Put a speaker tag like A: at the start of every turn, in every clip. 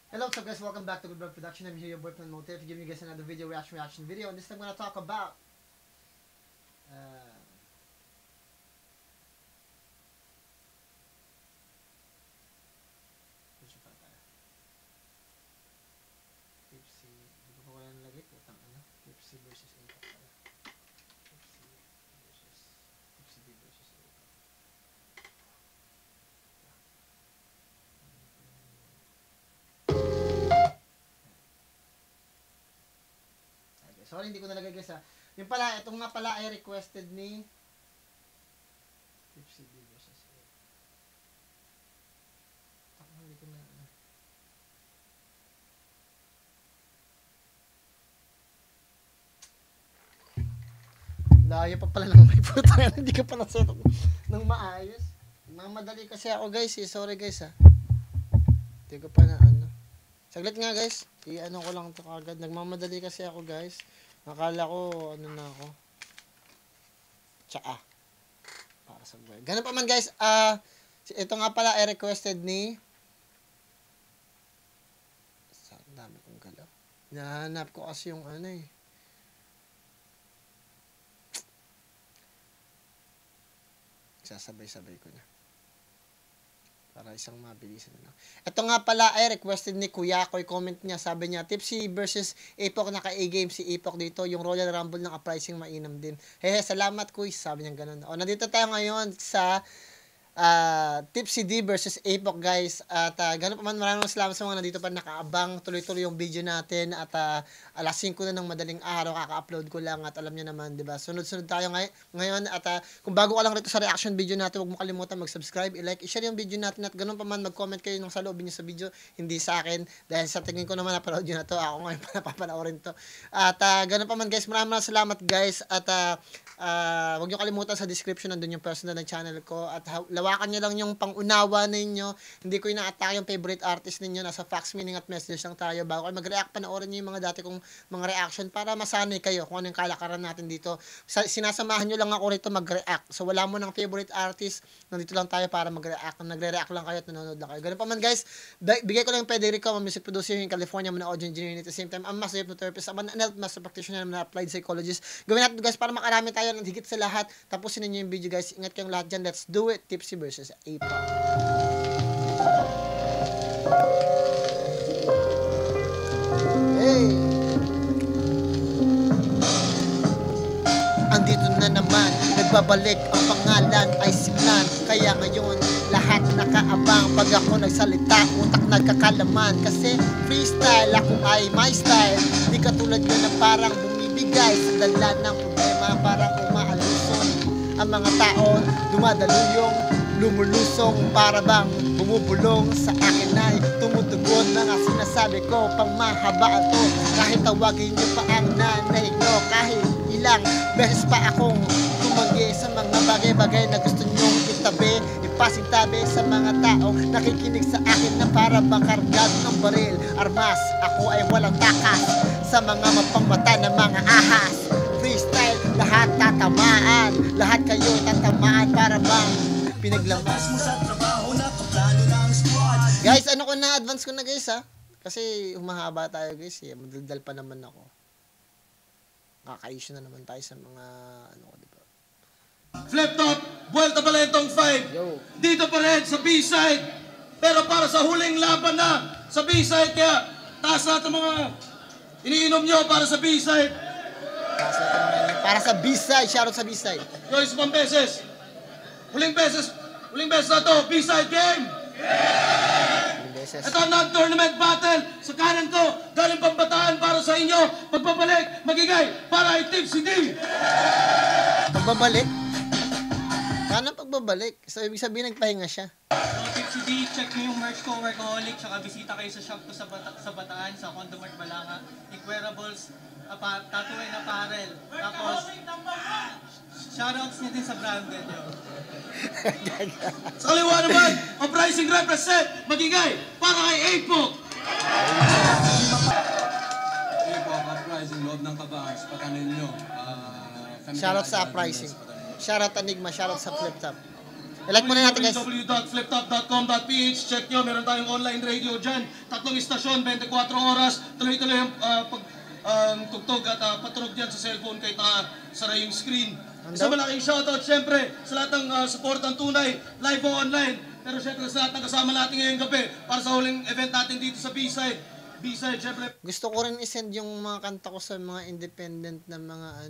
A: Hello, what's up guys? Welcome back to Good Vlog Production. I'm here, your boyfriend Motif, giving you guys another reaction video. And this time I'm gonna talk about Tipsy. Hindi ko pa wala nalagay. Putang ano. Tipsy versus Apex pala. Tipsy D versus Apex. Sorry, hindi ko nalagay guys ha. Yung pala, itong nga pala ay requested ni Tipsy D versus Apex. Hindi ko na ano. Layo pa pala ng may putang. Hindi ka pa naset up ng maayos. Mamadali kasi ako guys eh. Sorry guys ha. Hindi ko pa na ano. Saglit nga guys. I-ano ko lang ito kagad. Nagmamadali kasi ako guys. Nakala ko ano na ako. Tsaa. Para sa buhay. Ganun pa man guys. Ito nga pala ay requested ni Saan dami kong galaw. Nahanap ko kasi yung ano eh. Sasabay-sabay ko na. Para isang mabilisan na. Ito nga pala ay requested ni Kuya Koy. Comment niya. Sabi niya, Tipsy versus Epoch. Naka-A-game si Epoch dito. Yung Royal Rumble ng uprising mainam din. Hehe, salamat Kuy. Sabi niya ganun. O, nandito tayo ngayon sa Tipsy D versus Apex guys. At ganun pa man, maraming salamat sa mga nandito pa nakaabang. Tuloy-tuloy yung video natin. At alas 5 na ng madaling araw, kaka-upload ko lang. At alam niyo naman, diba? Sunod-sunod tayo ngayon. At kung bago ka lang rito sa reaction video natin, huwag mo kalimutan mag-subscribe, i-like, i-share yung video natin. At ganun pa man, mag-comment kayo ng saloobin niyo sa video. Hindi sa akin. Dahil sa tingin ko naman, napanood nyo na to. Ako ngayon pa napapanoorin to. At ganun pa man guys, maraming salamat guys. At huwag niyo kalimutan sa description, nandun yung personal na channel ko. At lawakan nyo lang yung pangunawa ninyo. Hindi ko ina-attack yung favorite artist ninyo. Nasa fax meaning at message lang tayo. Bago kayo mag-react, panoorin nyo yung mga dati kong mga reaction para masanay kayo kung ano yung kalakaran natin dito. Sinasamahan nyo lang ako rito mag-react. So wala mo ng favorite artist. Nandito lang tayo para mag-react. Nagre-react lang kayo at nanonood lang kayo. Ganun pa man guys, bigay ko lang yung pedigree ko. Music producer in California, muna audio engineering at the same time. I'm master hypnotherapist. I'm an adult master practitioner. I'm an applied psychologist. Gawin natin guys para makarami tayo ng higit sa lahat. Tapusin niyo yung video guys. Ingat kayong lahat dyan. Let's do it. Tipsy versus Apex. Hey! Andito na naman, nagbabalik ang pangalan ay Siklan. Kaya ngayon, lahat nakaabang. Pag ako nagsalita, utak nagkakalaman. Kasi freestyle, ako ay my style. Di katulad yun na parang bumibigay sa dala ng problema. Parang umaaluson ang mga tao, dumadaluyong, lumulusong. Para bang bumubulong sa akin ay tumutugon. Mga sinasabi ko, pang mahaba to. Kahit tawagin niyo pa ang nanay ko, kahit ilang beses pa akong tumanggi sa mga bagay-bagay na gusto nyong itabi, ipasintabi sa mga tao nakikinig sa akin na para bang kargado ng baril, armas. Ako ay walang takas sa mga mapangmata ng mga ahas. Freestyle, lahat tatamaan, lahat kayo tatamaan. Para bang pinaglamas mo sa trabaho na paplano ng squad. Guys, ano ko na, advance ko na guys ha. Kasi humahaba tayo guys eh. Madaldal pa naman ako. Kaka-issue na naman tayo sa mga ano ko, diba?
B: Flip top, Vuelta Balentong 5.
A: Yo.
B: Dito pa rin sa B-side. Pero para sa huling laban na sa B-side, kaya taas natin mga iniinom nyo para sa B-side.
A: Para sa B-side, shoutout sa B-side.
B: Yo, isa pang beses. Huling beses na to, B-side game. Ito ang non-tournament battle. Sa kanan ko, galing Pambataan para sa inyo. Pagpabalik, magigay para kay Tipsy D.
A: Pagbabalik? Paano pagbabalik? So, ibig sabihin nagpahinga siya.
C: So, Tipsy D, check nyo yung merch ko, Workaholic, tsaka bisita kayo sa shop ko sa Bataan, sa Condomart Balanga, Equerables, tattoo and apparel. Tapos, shoutouts nyo din sa branded yun.
B: Sa kaliwa naman, ang pricing represent, magigay para kay Apex.
D: Apex, uprising, loob ng Kabahas, patanin nyo.
A: Shoutout sa uprising. Shoutout Enigma, shoutout sa Flip Top. I-like muna natin, guys.
B: www.fliptop.com.ph. Check nyo, meron tayong online radio dyan. 3 istasyon, 24 oras. Tuloy-tuloy ang tugtog at patunog dyan sa cellphone kahit sara yung screen. Isang malaking shoutout syempre sa lahat ng support ng tunay, live o online. Pero syempre sa lahat ng kasama natin ngayong gabi para sa huling event natin dito sa B-side. B-side, syempre.
A: Gusto ko rin i-send yung mga kanta ko sa mga independent na mga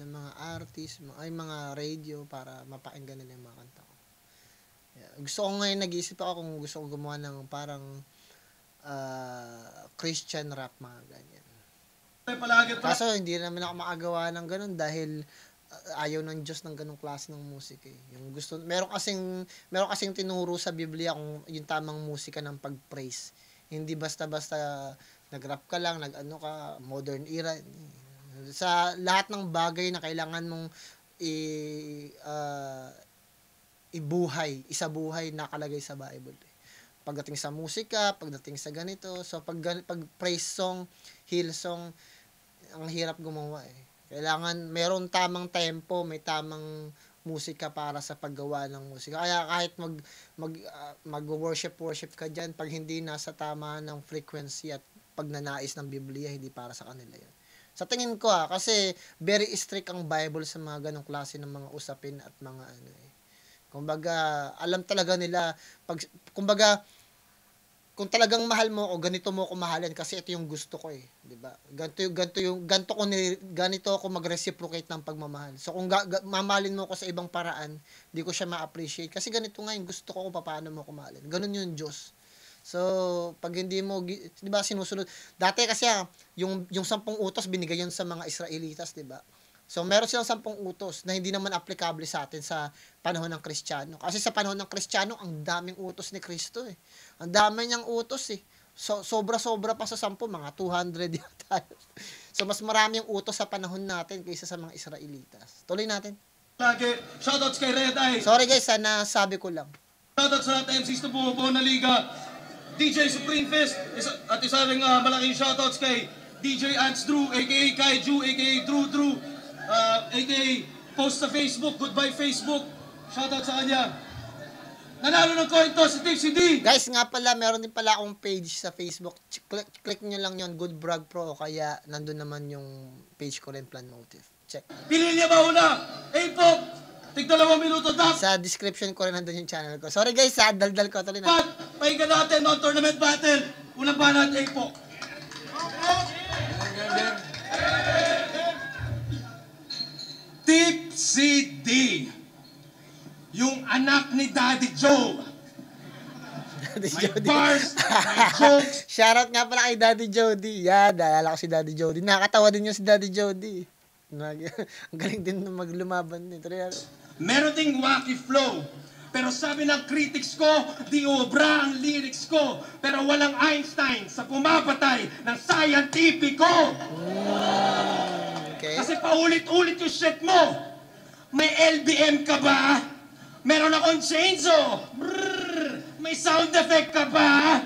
A: na mga artist, mga radio para mapakinggan nila yung mga kanta ko. Yeah. Gusto ko ngayon, nag-iisip ako kung gusto ko gumawa ng parang Christian rap, mga ganyan. Kaso hindi naman ako makagawa ng ganun dahil ayaw ng Diyos ng ganung klase ng musika eh. Yung gusto, meron kasing tinuro sa Biblia kung yung tamang musika ng pag-praise. Hindi basta-basta nag-rap ka lang, nag-ano ka, modern era. Sa lahat ng bagay na kailangan mong ibuhay, isabuhay nakalagay sa Bible. Pagdating sa musika, pagdating sa ganito, so pag praise song, hill song, ang hirap gumawa eh. Kailangan meron tamang tempo, may tamang musika para sa paggawa ng musika. Kaya kahit mag-worship ka diyan, pag hindi nasa tama ng frequency at pagnanais ng Biblia, hindi para sa kanila 'yan. Sa tingin ko kasi very strict ang Bible sa mga ganong klase ng mga usapin at mga Kumbaga, alam talaga nila kumbaga kung talagang mahal mo o ganito mo ko mahalin kasi ito yung gusto ko eh, 'di ba? Ganito ako mag-reciprocate ng pagmamahal. So kung mamahalin mo ko sa ibang paraan, di ko siya ma-appreciate kasi ganito nga yung gusto ko kung paano mo ko mahalin. Ganun yung Diyos. So pag hindi mo, 'di ba, sinusunod. Dati kasi yung 10 utos binigay yun sa mga Israelitas, 'di ba? So, meron silang 10 utos na hindi naman applicable sa atin sa panahon ng Kristiyano. Kasi sa panahon ng Kristiyano, ang daming utos ni Kristo eh. Ang dami niyang utos eh. So, sobra-sobra pa sa 10, mga 200 yata. So, mas marami yung utos sa panahon natin kaysa sa mga Israelitas. Tuloy natin.
B: Lagi, shoutouts kay Red Eye.
A: Sorry guys, sana sabi ko lang.
B: Shoutouts sa lahat ng MCs na bumubuo na liga. DJ Supreme Fest, at isa rin malaking shoutouts kay DJ Ants Drew, aka Kaiju, aka Drew, aka post sa Facebook, goodbye Facebook. Shoutout sa kanya. Nanalo ng coin to si Tipsy D.
A: Guys, nga pala, meron din pala akong page sa Facebook. Click nyo lang yon, Good Brag Pro, o kaya nandun naman yung page ko rin, Plan Motive. Check.
B: Pili niya ba una? A-pop, tig 2 minuto dap.
A: Sa description ko rin nandun yung channel ko. Sorry guys, daldal ko. Tuloy na.
B: Pahinga natin on tournament battle. Unang banat A-pop. Tipsy D, yung anak ni Daddy Joe.
A: Daddy
B: May
A: Jody.
B: bars, may jokes.
A: Shoutout nga pala kay Daddy Jody. Yeah, naalala ko si Daddy Jody. Nakakatawa din yung si Daddy Jody. Ang galing din na maglumaban din.
B: Meron ding wacky flow. Pero sabi ng critics ko, di obra ang lyrics ko. Pero walang Einstein sa pumapatay ng scientifico.
A: Okay.
B: Kasi paulit-ulit yung shit mo. May LBM ka ba? Meron akong chainsaw. Brrr. May sound effect ka ba?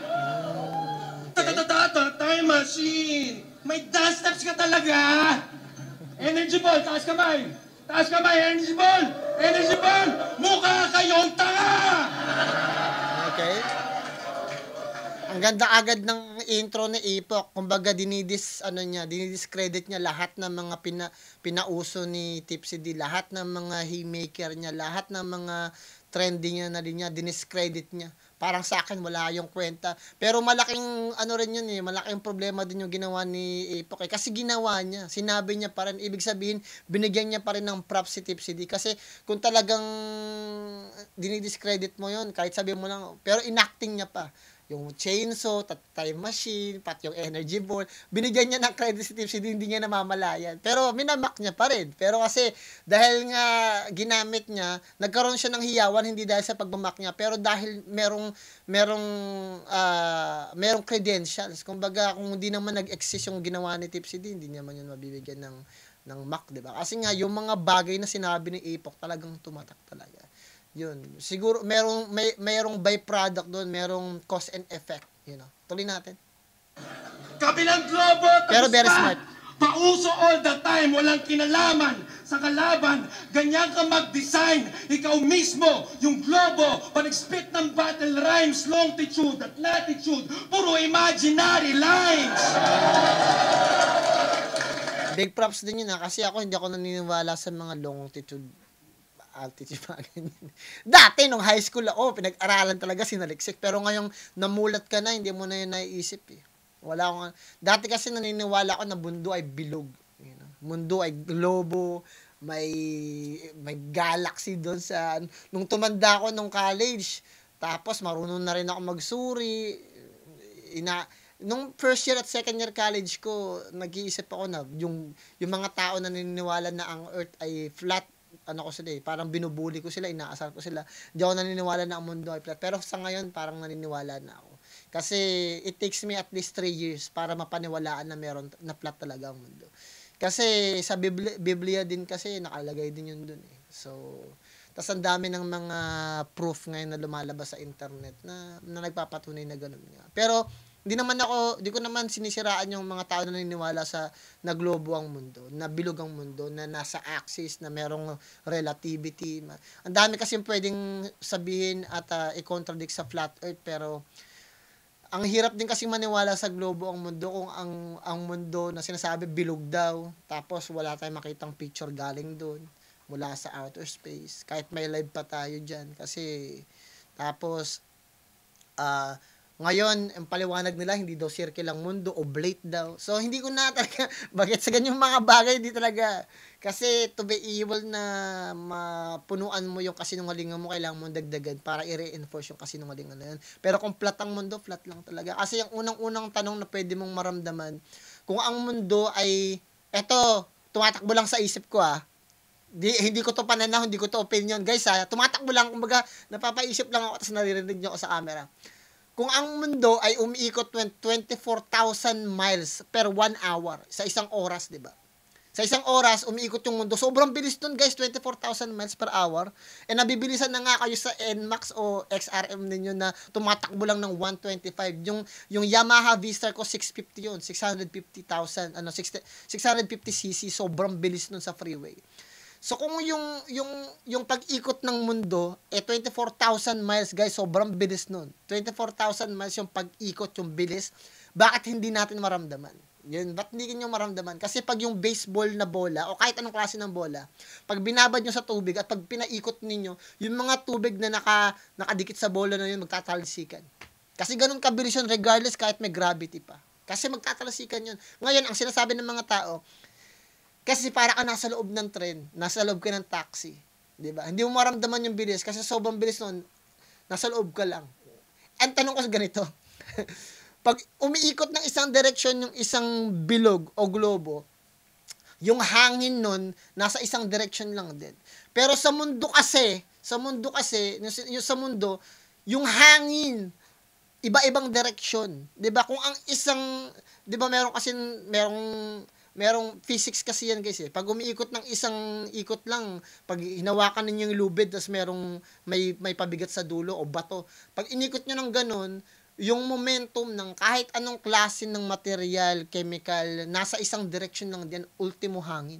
B: Time machine. May dance steps ka talaga. Energy ball, taas kamay. Taas kamay, energy ball. Energy ball. Mukha kayong tanga.
A: Okay. Ang ganda agad ng intro ni Ipok. Kumbaga dinidiscredit niya lahat ng mga pinauso ni Tipsy D, lahat ng mga haymaker niya, lahat ng mga trending niya na rin niya, diniscredit niya. Parang sa akin wala yung kwenta. Pero malaking rin yun eh, malaking problema din yung ginawa ni Ipok eh. Kasi ginawa niya, sinabi niya pa rin, ibig sabihin binigyan niya pa rin ng props si Tipsy D. Kasi kung talagang dinidiscredit mo yun, kahit sabi mo lang, pero enacting niya pa. Yung chainsaw, time machine, pati yung energy ball, binigyan niya ng credit si Tipsy D, hindi niya namamalayan. Pero minamak niya pa rin. Pero kasi dahil nga ginamit niya, nagkaroon siya ng hiyawan hindi dahil sa pagmamak niya, pero dahil merong credentials. Kumbaga kung hindi naman nag-exist yung ginawa ni Tipsy D, hindi naman yun mabibigyan ng mak, 'di ba? Kasi nga yung mga bagay na sinabi ni Ipok talagang tumatak talaga. Yun. Siguro merong byproduct doon, merong cause and effect, Tuloy natin.
B: Kabilang globo.
A: Pero very smart.
B: Pauso all the time, walang kinalaman sa kalaban. Ganyan ka mag-design. Ikaw mismo, yung globo, pag-spit ng battle rhymes, longitude at latitude, puro imaginary lines.
A: Big props din yun kasi ako hindi ako naniniwala sa mga longitude, altitude, mga ganyan. Dati, nung high school ako, pinag-aralan talaga sinaliksik. Pero ngayong namulat ka na, hindi mo na yun naiisip eh. Wala akong, dati kasi naniniwala ako na mundo ay bilog. You know? Mundo ay globo, may galaxy doon sa, nung tumanda ako nung college, tapos marunong na rin ako magsuri, nung first year at second year college ko, nag-iisip ako na yung mga tao na naniniwala na ang earth ay flat, ko sila parang binubuli ko sila, inaasar ko sila. Hindi ako naniniwala na ang mundo ay flat. Pero sa ngayon, parang naniniwala na ako. Kasi it takes me at least 3 years para mapaniwalaan na meron na flat talaga ang mundo. Kasi sa Biblia din kasi nakalagay din yun dun eh. So, tas ang dami ng mga proof ngayon na lumalabas sa internet na nagpapatunay na ganun nga. Pero hindi ko naman sinisiraan yung mga tao na naniniwala na globo ang mundo, na bilog ang mundo, na nasa axis, na merong relativity. Ang dami kasi pwedeng sabihin at i-contradict sa flat earth, pero ang hirap din kasi maniwala sa globo ang mundo kung ang mundo na sinasabi bilog daw, tapos wala tayong makitang picture galing doon, mula sa outer space, kahit may live pa tayo dyan. Kasi, tapos, ngayon, ang paliwanag nila, hindi daw circle ang mundo, oblate daw. So, hindi ko na talaga, bakit sa ganyang mga bagay, hindi talaga. Kasi, to be evil na mapunuan mo yung kasinungalingan mo, kailangan mo dagdagan para i-reinforce yung kasinungalingan na yun. Pero kung flat ang mundo, flat lang talaga. Kasi yung unang-unang tanong na pwede mong maramdaman, kung ang mundo ay, eto, tumatakbo lang sa isip ko hindi ko to pananaw, hindi ko to opinion. Guys tumatakbo lang, kumbaga, napapaisip lang ako, tapos naririnig nyo ako sa camera. Kung ang mundo ay umiikot 24,000 miles per 1 hour sa isang oras, di ba? Sa isang oras, umiikot yung mundo. Sobrang bilis nun, guys, 24,000 miles per hour. E nabibilisan na nga kayo sa NMAX o XRM ninyo na tumatakbo lang ng 125. Yung Yamaha V-Star ko, 650 yun. 650,000, 650cc. Sobrang bilis nun sa freeway. So kung yung pag-ikot ng mundo 24,000 miles, guys, sobrang bilis nun. 24,000 miles yung pag-ikot, yung bilis. Bakit hindi natin maramdaman? Yun, ba't hindi nyo maramdaman? Kasi pag yung baseball na bola o kahit anong klase ng bola, pag binabad nyo sa tubig at pag pinaikot ninyo, yung mga tubig na nakadikit sa bola na yun, magtatalsikan. Kasi ganun kabilis yun regardless kahit may gravity pa. Kasi magtatalsikan yun. Ngayon, ang sinasabi ng mga tao, kasi para ka nasa loob ng tren, nasa loob ka ng taxi, 'di ba? Hindi mo maramdaman yung bilis kasi sobrang bilis noon. Nasa loob ka lang. Ang tanong ko ganito. Pag umiikot ng isang direksyon yung isang bilog o globo, yung hangin nun nasa isang direksyon lang din. Pero sa mundo kasi, yung hangin iba-ibang direksyon, 'di ba? Kung ang isang, 'di ba, merong physics kasi yan, guys eh. Pag umiikot ng isang ikot lang, pag hinawakan ninyo yung lubid, tapos may pabigat sa dulo o bato. Pag inikot nyo ng ganun, yung momentum ng kahit anong klase ng material, chemical, nasa isang direction lang din, ultimo hangin.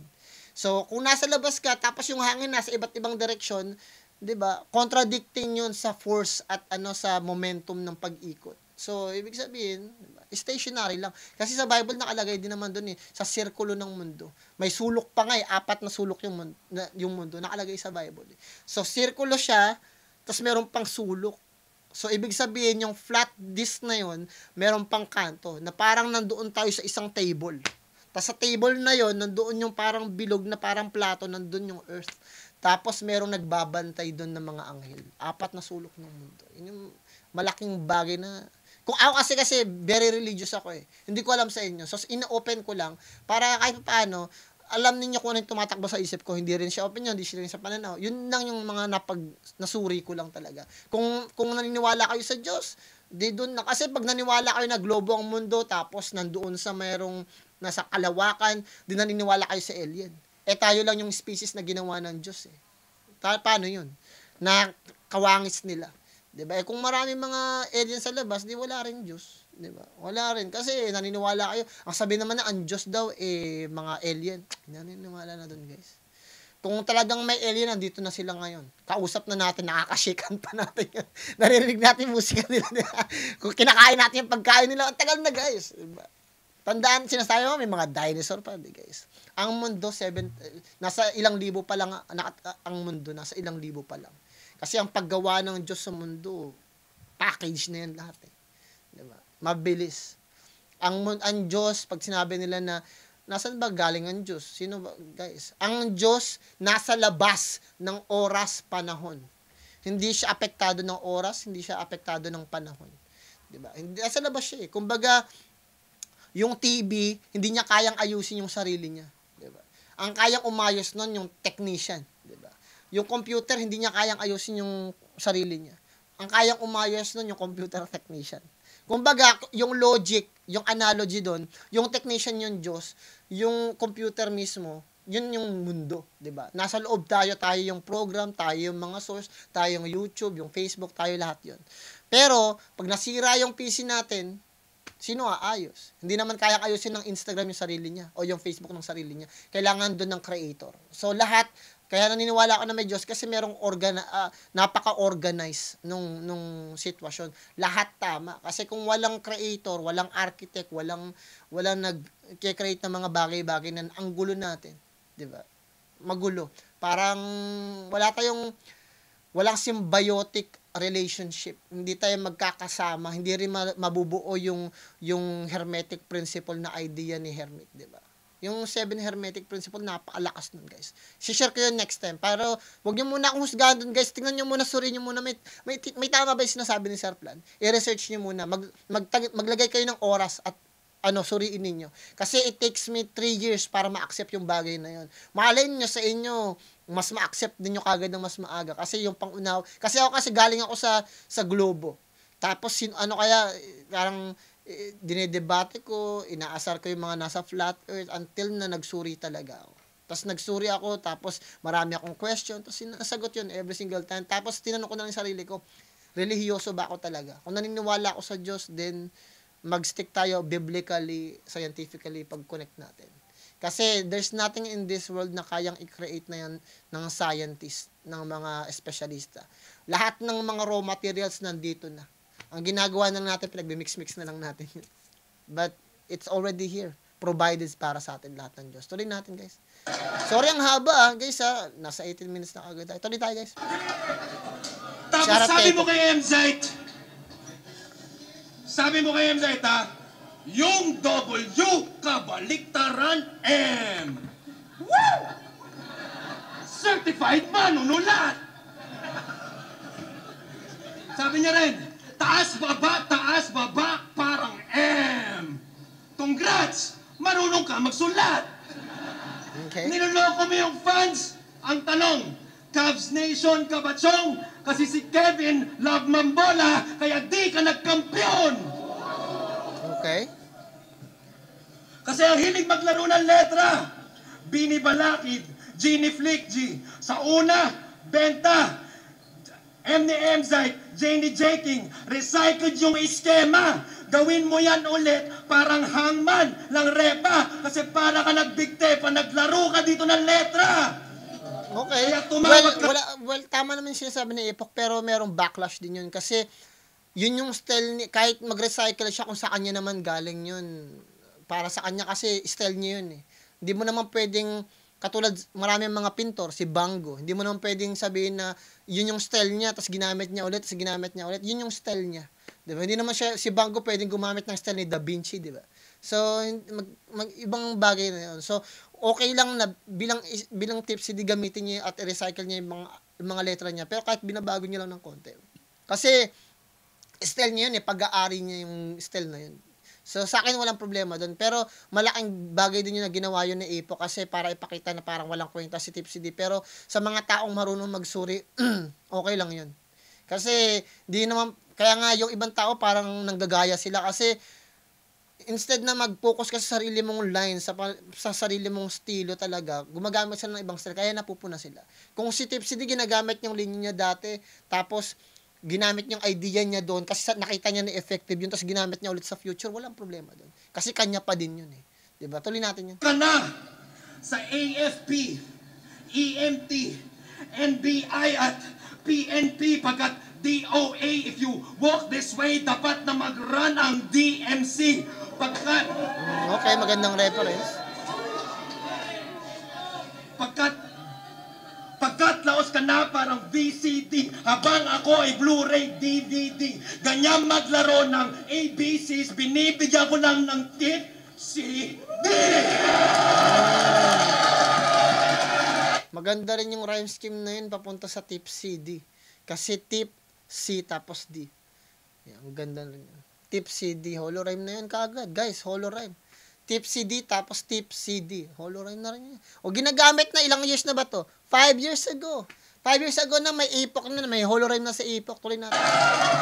A: So, kung nasa labas ka, tapos yung hangin nasa iba't ibang direction, 'di ba? Contradicting yun sa force at sa momentum ng pag-ikot. So, ibig sabihin, diba, stationary lang. Kasi sa Bible nakalagay din naman doon sa sirkulo ng mundo. May sulok pa nga 4 na sulok yung mundo nakalagay sa Bible. So, sirkulo siya, tapos meron pang sulok. So, ibig sabihin, yung flat disc na yun, meron pang kanto, na parang nandoon tayo sa isang table. Tapos sa table na yon, nandoon yung parang bilog na parang plato, nandoon yung earth. Tapos merong nagbabantay doon ng mga anghel. 4 na sulok ng mundo. Yun yung malaking bagay na, kung ako kasi very religious ako eh. Hindi ko alam sa inyo. So, ina-open ko lang para kahit paano, alam ninyo kung ano yung tumatakbo sa isip ko. Hindi rin siya opinion, hindi siya rin sa pananaw. Yun lang yung mga nasuri ko lang talaga. Kung naniniwala kayo sa Diyos, di doon na. Kasi pag naniwala kayo na globo ang mundo, tapos nandoon sa mayroong nasa kalawakan, di naniniwala kayo sa alien. Tayo lang yung species na ginawa ng Diyos eh. Paano yun? Na kawangis nila. Diba? Kung marami mga aliens sa labas, di wala rin Diyos. Di ba? Wala rin. Kasi naniniwala kayo. Ang sabi naman na ang Diyos daw, mga alien. Naniniwala na dun, guys. Kung talagang may alien, nandito na sila ngayon. Kausap na natin, nakakashikan pa natin yun. Naririnig natin yung musika nila. Kung kinakain natin yung pagkain nila, ang tagal na, guys. Diba? Tandaan, sinasabi mo, may mga dinosaur pa, guys. Ang mundo, nasa ilang libo pa lang, ang mundo, nasa ilang libo pa lang. Kasi ang paggawa ng Diyos sa mundo, package na yan lahat. Diba? Mabilis. Ang Diyos, pag sinabi nila na, nasaan ba galing ang Diyos? Sino ba, guys? Ang Diyos, nasa labas ng oras, panahon. Hindi siya apektado ng oras, hindi siya apektado ng panahon. Diba? Nasa labas siya eh. Kumbaga, yung TV, hindi niya kayang ayusin yung sarili niya. Diba? Ang kayang umayos nun, yung technician. Diba? Yung computer, hindi niya kayang ayusin yung sarili niya. Ang kayang umayos nun, yung computer technician. Kumbaga, yung logic, yung analogy doon, yung technician yung Diyos, yung computer mismo, yun yung mundo, 'di ba? Nasa loob tayo yung program, tayo yung mga source, tayo yung YouTube, yung Facebook, tayo lahat 'yon. Pero pag nasira yung PC natin, sino aayos? Hindi naman kaya ayusin ng Instagram yung sarili niya o yung Facebook ng sarili niya. Kailangan doon ng creator. So lahat, kaya naniniwala ako na may Diyos kasi merong napaka-organize nung sitwasyon. Lahat tama. Kasi kung walang creator, walang architect, walang nag-create ng mga bagay-bagay na ang gulo natin, 'di ba? Magulo. Parang walang symbiotic relationship. Hindi tayo magkakasama, hindi rin mabubuo yung hermetic principle na idea ni Hermit, 'di ba? Yung 7 hermetic principle, napakalakas nun, guys. Si-share ko yun next time. Pero, huwag nyo muna akong husgahan dun, guys. Tingnan nyo muna, suriin nyo muna. May tama ba yung sinasabi ni Sir Plan? I-research nyo muna. Maglagay kayo ng oras at suriin ninyo. Kasi it takes me 3 years para ma-accept yung bagay na yun. Malay nyo sa inyo, mas ma-accept din nyo kagad ng mas maaga. Kasi yung pangunaw. Kasi galing ako sa Globo. Tapos, parang, dinedebate ko, inaasar ko yung mga nasa flat earth until na nagsuri talaga ako. Tapos nagsuri ako, tapos marami akong question, tapos sinasagot yun every single time. Tapos tinanong ko na lang sarili ko, relihiyoso ba ako talaga? Kung naniniwala ako sa Diyos, then mag-stick tayo biblically, scientifically pag-connect natin. Kasi there's nothing in this world na kayang i-create na yan ng scientist, ng mga espesyalista. Lahat ng mga raw materials nandito na. Ang ginagawa na natin, pinag-mix-mix na lang natin yun. But, it's already here. Provided para sa atin lahat ng Diyos. Tuloy natin, guys. Sorry ang haba, guys, Nasa 18 minutes na agad tayo. Tuloy tayo, guys.
B: Tapos sabi mo kay MZite, yung W kabaliktaran M. Woo! Certified manunulat! Sabi niya rin, taas, baba, parang M. Congrats! Marunong ka magsulat!
A: Okay.
B: Niloloko mo yung fans. Ang tanong, Cavs Nation ka ba, Chong? Kasi si Kevin love mambola, kaya di ka nagkampiyon!
A: Okay.
B: Kasi ang hilig maglaro ng letra. Bini Balakid, Gini Flick G. Sa una, benta. M ni MZite, J ni J-King, recycled yung iskema. Gawin mo yan ulit, parang hangman ng repa. Kasi para ka nagbigte pa, naglaro ka dito ng letra.
A: Okay. Well, tama naman yung sinasabi ni Epoch, pero merong backlash din yun. Kasi, yun yung style kahit mag-recycle siya, kung sa kanya naman galing yun. Para sa kanya kasi, style niya yun eh. Hindi mo naman pwedeng, katulad, maraming mga pintor, si Bango, hindi mo naman pwedeng sabihin na yun yung style niya, tapos ginamit niya ulit, yun yung style niya. Diba? Hindi naman si Bango pwedeng gumamit ng style ni Da Vinci, diba? So, ibang bagay na yun. So, okay lang na bilang tips, hindi gamitin niya at i-recycle niya yung mga letra niya, pero kahit binabago niya lang ng konti. Kasi, style niya yun pag-aari niya yung style na yun. So, sa akin, walang problema doon. Pero, malaking bagay din yung na ginawa yun ni Epo kasi para ipakita na parang walang kwenta si Tipsy D. Pero, sa mga taong marunong magsuri, okay lang yun. Kasi, kaya nga yung ibang tao parang nanggagaya sila kasi, instead na mag-focus ka sa sarili mong line, sa sarili mong estilo talaga, gumagamit sila ng ibang style, kaya napupuna sila. Kung si Tipsy D, ginagamit yung linya niya dati, tapos, ginamit niya yung idea niya doon kasi nakita niya na effective yun, tapos ginamit niya ulit sa future, walang problema doon. Kasi kanya pa din yun eh. Diba? Tuloy natin yun.
B: Ka na sa AFP, EMT, NBI at PNP pagkat DOA, if you walk this way, dapat na mag-run ang DMC pagkat
A: Okay, magandang reference.
B: pagkat laos ka na parang VCD habang ako ay Blu-ray DVD. Ganyan maglaro ng ABCs, binibigyan ko lang ng tip CD.
A: Maganda rin yung rhyme scheme na yun papunta sa tip CD. Kasi tip C tapos D. Yan, ang ganda rin yun. Tip CD, holo rhyme na yun kaagad. Guys, holo rhyme. Tip CD tapos tip CD. Holo rhyme na rin yun. O ginagamit na ilang years na ba to? 5 years ago. 5 years ago na may epoch na, may holo rhyme na sa epoch. Tuloy natin.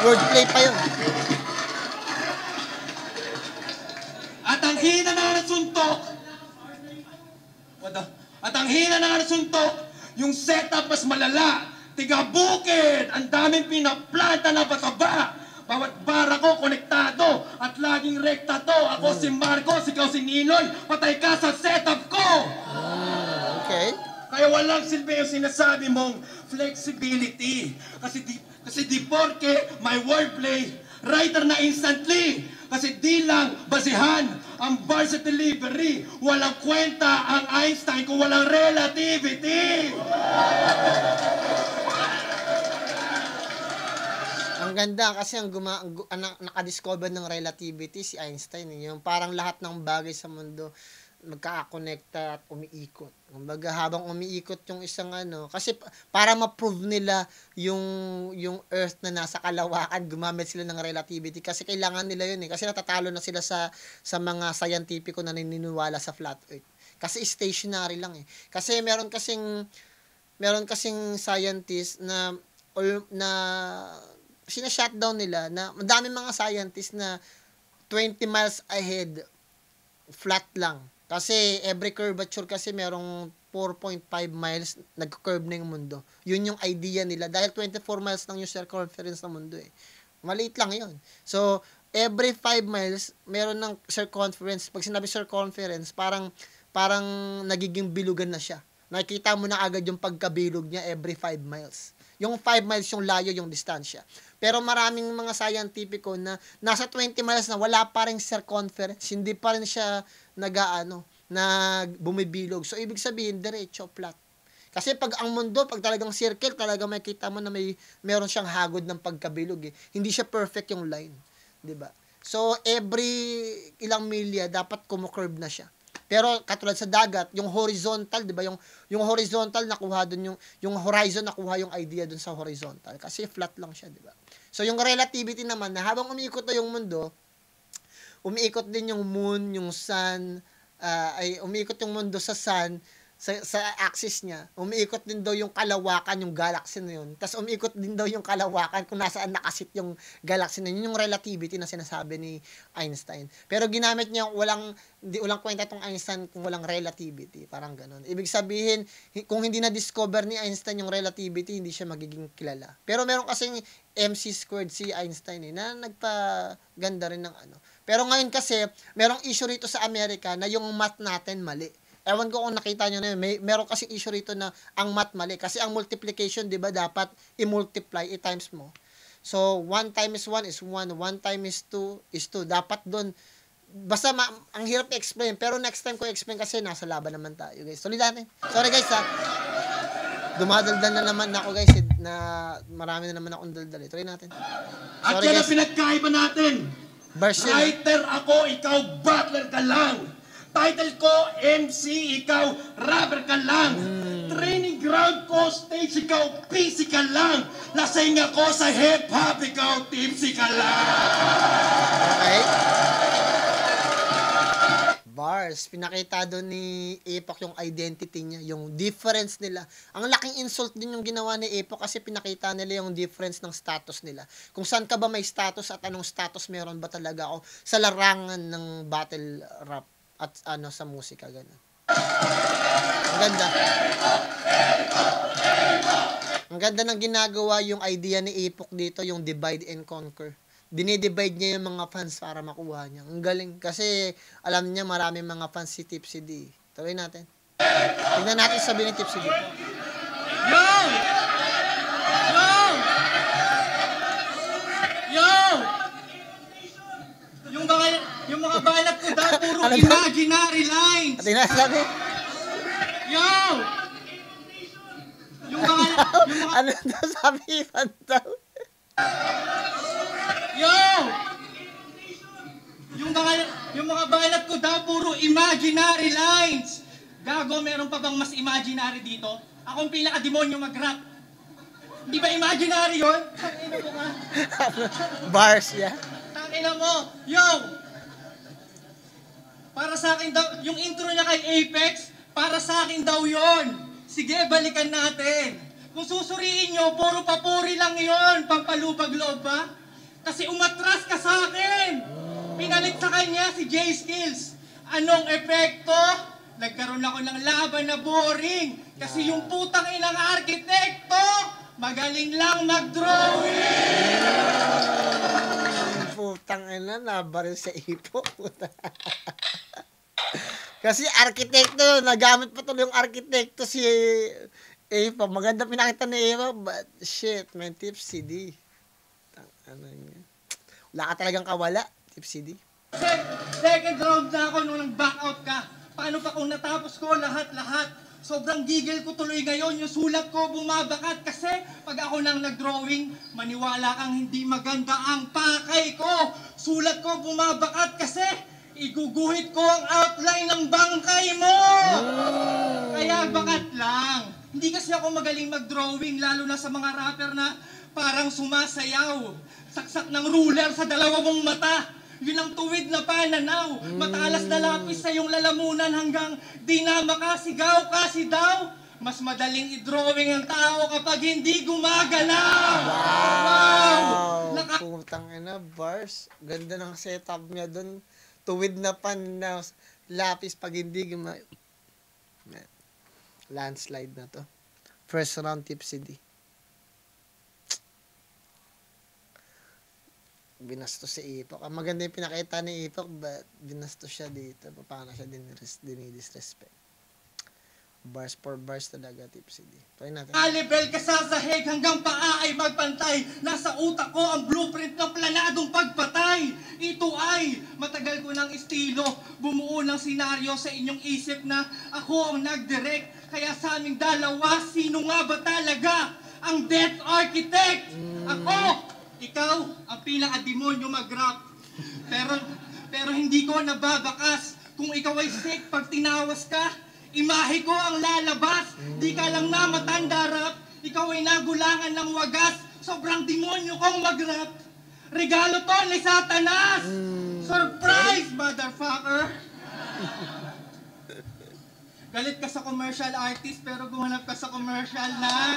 A: Wordplay pa yun.
B: At ang hina na suntok. At ang hina na suntok, yung setup mas malala. Tiga bukid, ang daming pinaplanta na pataba. Bawat bara ko konektado at laging rekta to. Ako si Marcos, ikaw si Ninoy. Patay ka sa setup ko.
A: Okay.
B: Kaya walang silbi yung sinasabi mong flexibility. Kasi di porke may wordplay, writer na instantly. Kasi di lang basihan ang bars at delivery. Walang kwenta ang Einstein kung walang relativity.
A: Ang ganda kasi ang nakadiscover ng relativity si Einstein. Yung parang lahat ng bagay sa mundo magkakakonekta at umiikot. Kumbaga habang umiikot yung isang kasi para ma-prove nila yung Earth na nasa kalawakan, gumamit sila ng relativity kasi kailangan nila yun eh. Kasi natatalo na sila sa mga scientifico na naniniwala sa flat Earth. Kasi stationary lang eh. Kasi meron kasing scientist na sina-shutdown nila na madaming mga scientists na 20 miles ahead flat lang. Kasi every curvature kasi merong 4.5 miles nag-curve na yung mundo. Yun yung idea nila. Dahil 24 miles lang yung circumference ng mundo eh. Maliit lang yun. So, every 5 miles, meron ng circumference. Pag sinabi circumference, parang nagiging bilugan na siya. Nakikita mo na agad yung pagkabilog niya every 5 miles. Yung 5 miles yung layo, yung distansya. Pero maraming mga scientifico na nasa 20 miles na wala pa rin circumference, hindi pa rin siya bumibilog. So, ibig sabihin, diretso, flat. Kasi pag ang mundo, pag talagang circle, talaga makita mo na meron siyang hagod ng pagkabilog eh. Hindi siya perfect yung line. 'Di ba? So, every ilang milya, dapat kumocurve na siya. Pero katulad sa dagat, yung horizontal, 'di ba? Yung horizontal nakuha doon yung horizon nakuha yung idea doon sa horizontal kasi flat lang siya, 'di ba? So yung relativity naman na habang umiikot na yung mundo, umiikot din yung moon, yung sun, umiikot yung mundo sa sun, sa axis niya. Umiikot din daw yung kalawakan, yung galaxy na yun. Tapos umiikot din daw yung kalawakan kung nasaan nakasit yung galaxy na yun. Yung relativity na sinasabi ni Einstein. Pero ginamit niya walang kwenta tong Einstein kung walang relativity. Parang ganun. Ibig sabihin, kung hindi na-discover ni Einstein yung relativity, hindi siya magiging kilala. Pero meron kasing MC squared si Einstein na nagpaganda rin ng Pero ngayon kasi, merong issue rito sa Amerika na yung math natin mali. Ewan ko kung nakita nyo na yun. Meron kasi issue rito na ang math mali. Kasi ang multiplication, di ba, dapat i-multiply, i-times mo. So, 1 times 1 is 1. 1 times 2 is 2. Dapat doon, basta ang hirap i-explain. Pero next time ko i-explain kasi nasa laban naman tayo, guys. Tuloy natin. Sorry, guys, ha. Dumadaldal na naman ako, guys, na marami na naman akong daldal. Tuloy natin.
B: At
A: Sorry,
B: yan ang
A: guys.
B: pinagkaiba natin.
A: Version.
B: Writer ako, ikaw butler ka lang. Title ko, MC, ikaw rapper ka lang. Training ground ko, stage, ikaw physical lang. Lasing ako sa hip-hop, ikaw tipsy ka lang.
A: Okay. Bars. Pinakita doon ni Epoch yung identity niya, yung difference nila. Ang laking insult din yung ginawa ni Epoch kasi pinakita nila yung difference ng status nila. Kung saan ka ba may status at anong status meron ba talaga ako sa larangan ng battle rap at sa musika, gano'n. Ang ganda. Ang ganda ng ginagawa yung idea ni Ipok dito, yung divide and conquer. Dinidivide niya yung mga fans para makuha niya. Ang galing. Kasi alam niya maraming mga fans si Tipsy D. Tuloy natin. Tignan natin sabihin ni Tipsy D.
C: Yo! Yo! Yo! Yung mga balat ko daw, puro
A: Ano daw?
C: imaginary lines.
A: Tignan natin.
C: Yo! Yung mga
A: Ano daw sabi fan daw?
C: Yo! Yung mga balat ko daw, puro imaginary lines. Gago, meron pa bang mas imaginary dito? Akong pinaka-demonyo mag-rap. Di ba imaginary yun? Tangina mo ka.
A: Bars, yeah.
C: Tangina mo. Yo! Para sa akin daw, yung intro niya kay Apex, para sa akin daw yon. Sige, balikan natin. Kung susuriin nyo, puro papuri lang yon. Pampalubag loob ba? Kasi umatras ka sa akin. Pinalit sa kanya si J Skills. Anong epekto? Nagkaroon ako ng laban na boring. Kasi yung putang inang arkitekto, magaling lang mag-drawing.
A: Putang ina, nabaril sa Ipok. Kasi arkitekto, nagamit pa tuloy yung arkitekto si Eva. Maganda pinakita ni Eva, but shit, man, Tipsy D. Ano yun? Wala ka talagang kawala, Tipsy D.
C: Second round na ako nung nag-back out ka. Paano pa kung natapos ko lahat-lahat? Sobrang gigil ko tuloy ngayon. Yung sulat ko bumabakat kasi pag ako nang nag-drawing, maniwala kang hindi maganda ang pakay ko. Sulat ko bumabakat kasi iguguhit ko ang outline ng bangkay mo. Kaya bakat lang. Hindi kasi ako magaling mag-drawing, lalo na sa mga rapper na parang sumasayaw. Saksak ng ruler sa dalawa mong mata. Yun ang tuwid na pananaw. Matalas na lapis sa iyong lalamunan hanggang di na makasigaw kasi daw. Mas madaling i-drawing ang tao kapag hindi gumagalaw. Wow!
A: Putang ina, bars. Ganda ng setup niya dun. Tuwid na pan na lapis pag hindi landslide na to. First round Tipsy D. Binastos si Ipok. Ang maganda yung pinakita ni Ipok, but binastos siya dito. Paano siya dinidisrespect. Bars for bars talaga, Tipsy D. Try natin.
C: Alibel ka sa sahig hanggang paa ay magpantay. Nasa utak ko ang blueprint ng planadong pagpatay. Ito ay matagal ko ng estilo. Bumuo ng senaryo sa inyong isip na ako ang nag-direct. Kaya sa aming dalawa, sino nga ba talaga ang Death Architect? Ako! Ikaw ang pinaka-demonyo mag-rap. Pero hindi ko nababakas. Kung ikaw ay sick, pag tinawas ka, imahe ko ang lalabas. Di ka lang na matanda rap. Ikaw ay nagulangan ng wagas. Sobrang demonyo kong mag-rap. Regalo to ni Satanas. Surprise, motherfucker. Galit ka sa commercial artist pero gumanap ka sa commercial na.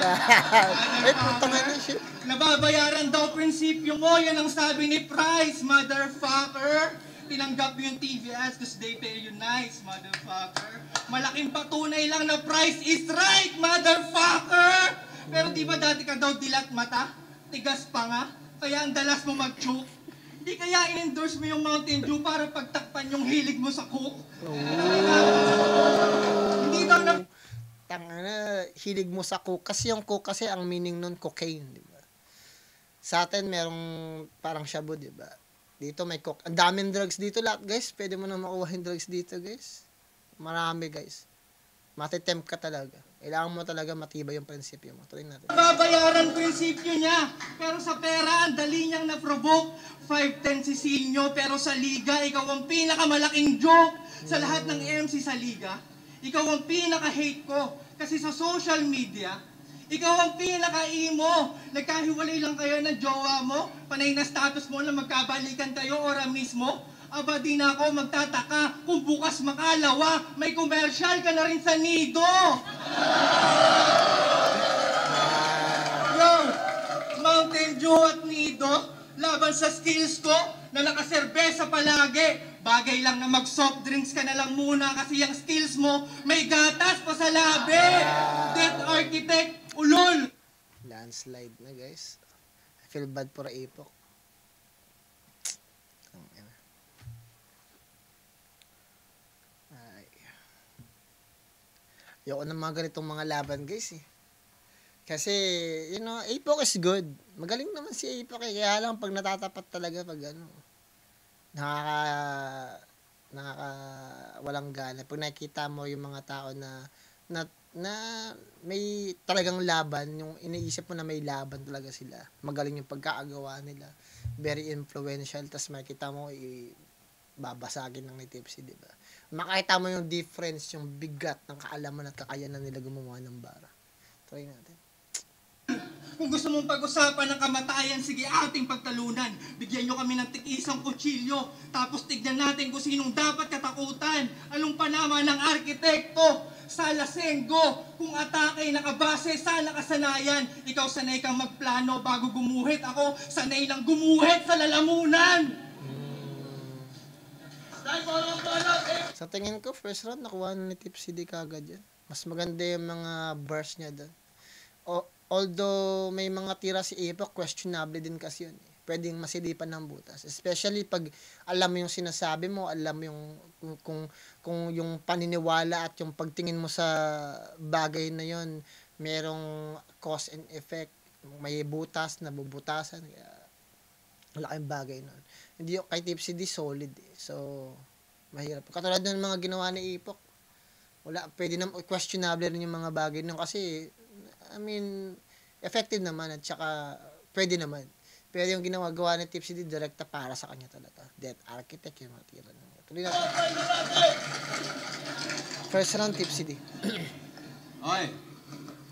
A: Putang ina, shit.
C: Nababayaran daw prinsipyo mo. Yan ang sabi ni Price, motherfucker. Tinanggap yung TVS because they pay you nice, motherfucker. Malaking patunay lang na price is right, motherfucker! Pero di ba dati ka daw dilat mata? Tigas pa nga? Kaya ang dalas mo mag-choke? Di kaya in-endorse mo yung Mountain Dew para pagtakpan yung hilig mo sa coke? Hindi daw na...
A: Tangina, hilig mo sa coke. Kasi yung coke kasi ang meaning nun cocaine, di ba? Sa atin merong parang shabu, di ba? Dito may coke. Ang daming drugs dito lahat, guys. Pwede mo na makuha yung drugs dito, guys. Marami, guys. Matitempt ka talaga. Kailangan mo talaga matibay yung prinsipyo mo. Tuloy natin.
C: Babayaran prinsipyo niya. Pero sa pera, ang dali niyang na-provoke. 5'10 si Sinyo, pero sa liga, ikaw ang pinakamalaking joke sa lahat ng MC sa liga. Ikaw ang pinaka-hate ko. Kasi sa social media, ikaw ang pinaka-emo. Nagkahiwalay lang kayo ng jowa mo. Panay na status mo na magkabalikan kayo ora mismo. Aba di na ako magtataka kung bukas makalawa, may commercial ka na rin sa Nido. Yo, Mountain Dew at Nido, laban sa skills ko na nakaserbesa palagi. Bagay lang na mag-soft drinks ka na lang muna kasi yung skills mo may gatas pa sa labi. Death Architect, ulol.
A: Landslide na, guys. I feel bad for Epok. Ay. Ayoko ng mga ganitong mga laban, guys, eh. Kasi, Epok is good. Magaling naman si Epok, eh. Kaya lang, pag natatapat talaga, pag walang gana. Pag nakikita mo yung mga tao na may talagang laban, yung iniisip mo na may laban talaga sila. Magaling yung pagkakagawa nila. Very influential. Tapos makikita mo, babasagin ng ni Tipsy, di ba? Makikita mo yung difference, yung bigat ng kaalaman at kakayanan nila gumawa ng bara. Try natin.
C: Kung gusto mong pag-usapan ng kamatayan, sige ating pagtalunan. Bigyan nyo kami ng tig-isang kutsilyo. Tapos tignan natin kung sinong dapat katakutan. Anong panama ng arkitekto? Sa Lasenggo, kung atake nakabase sa nakasanayan. Ikaw sanay kang magplano bago gumuhit. Ako sanay lang gumuhit sa lalamunan.
A: Sa tingin ko, first round, nakuha na ni Tipsy D kagad yan. Mas maganda yung mga bars niya doon. Although may mga tira si Epok, questionable din kasi yun. Pwedeng masilipan ng butas. Especially pag alam mo yung sinasabi mo, alam mo yung kung yung paniniwala at yung pagtingin mo sa bagay na yun, merong cause and effect. May butas, nabubutasan. Kaya, malaking bagay nun. Hindi yung kay Tipsy D, solid. So, mahirap. Katulad ng mga ginawa ni Epok, pwede na questionable rin yung mga bagay nun kasi effective naman at saka pwede naman. Pero yung gawa ni Tipsy D, direkta para sa kanya talaga. Death Architect, yung mga tira naman. Tuloy natin. First round, Tipsy D.
D: Okay.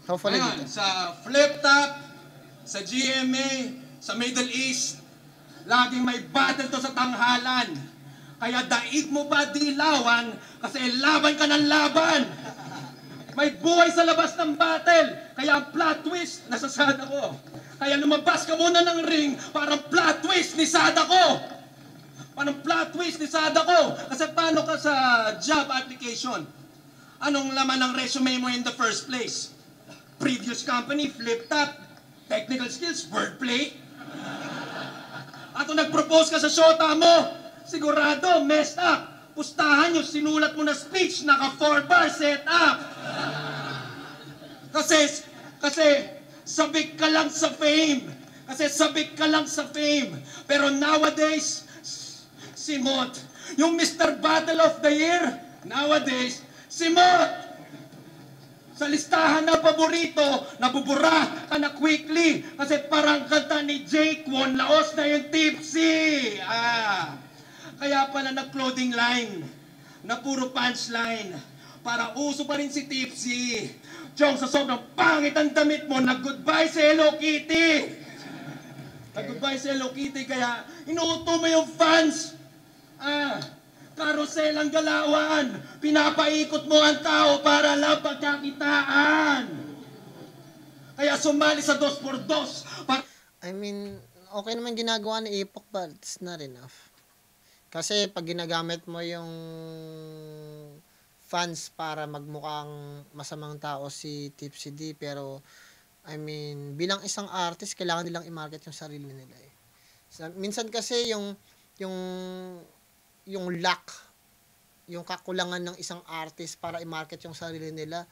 A: Hopefully
D: Ngayon,
A: dito.
D: sa flip top, sa GMA, sa Middle East, laging may battle to sa tanghalan. Kaya daig mo ba dilawan kasi laban ka ng laban. May buhay sa labas ng battle. Kaya ang plot twist, nasa Sada ko. Kaya lumabas ka muna ng ring, parang plot twist ni Sada ko. Parang plot twist ni Sada ko. Kasi paano ka sa job application? Anong laman ng resume mo in the first place? Previous company, flip top. Technical skills, wordplay. At kung nag-propose ka sa shota mo, sigurado, messed up. Pustahan yung sinulat mo na speech, naka 4 bar set up. Kasi sabik ka lang sa fame. Pero nowadays, si Mot, yung Mr. Battle of the Year, nowadays, si Mot. Sa listahan na paborito, nabubura ka na quickly. Kasi parang kanta ni Jake Won, laos na yung Tipsy. Kaya pala nag-clothing line, na puro punchline. Para uso pa rin si Tipsy. Chong, sa sobrang pangit ang damit mo, nag-goodbye si Hello Kitty. Kaya inuuto mo yung fans. Karusel ang galawan. Pinapaikot mo ang tao para lang pagkakitaan. Kaya sumali sa 2x2.
A: Okay naman ginagawa ni Epok, but it's not enough. Kasi pag ginagamit mo yung fans para magmukhang masamang tao si Tipsy D, pero bilang isang artist, kailangan nilang i-market yung sarili nila eh. Minsan kasi yung lack, yung kakulangan ng isang artist para i-market yung sarili nila,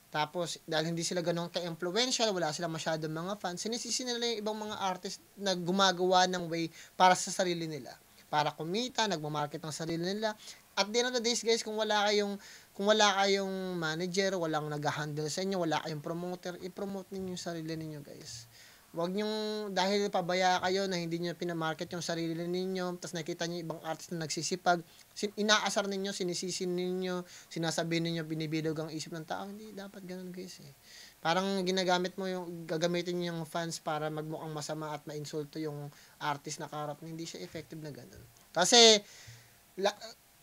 A: tapos dahil hindi sila ganun ka-influential, wala silang masyadong mga fans, sinisisi nila yung ibang mga artist na gumagawa ng way para sa sarili nila, para kumita, nagmamarket ng sarili nila. At the end of the days, guys, kung wala kayong manager, walang nag-handle sa inyo, wala kayong promoter, i-promote ninyo yung sarili ninyo, guys. Huwag nyong, dahil pabaya kayo na hindi nyo pinamarket yung sarili ninyo, tapos nakita nyo ibang artist na nagsisipag, inaasar ninyo, sinisisi ninyo, sinasabihin ninyo, binibilog ang isip ng tao. Hindi dapat ganun, guys, eh. Parang gagamitin nyo yung fans para magmukhang masama at mainsulto yung artist na kaharap nyo. Hindi siya effective na ganun. Kasi,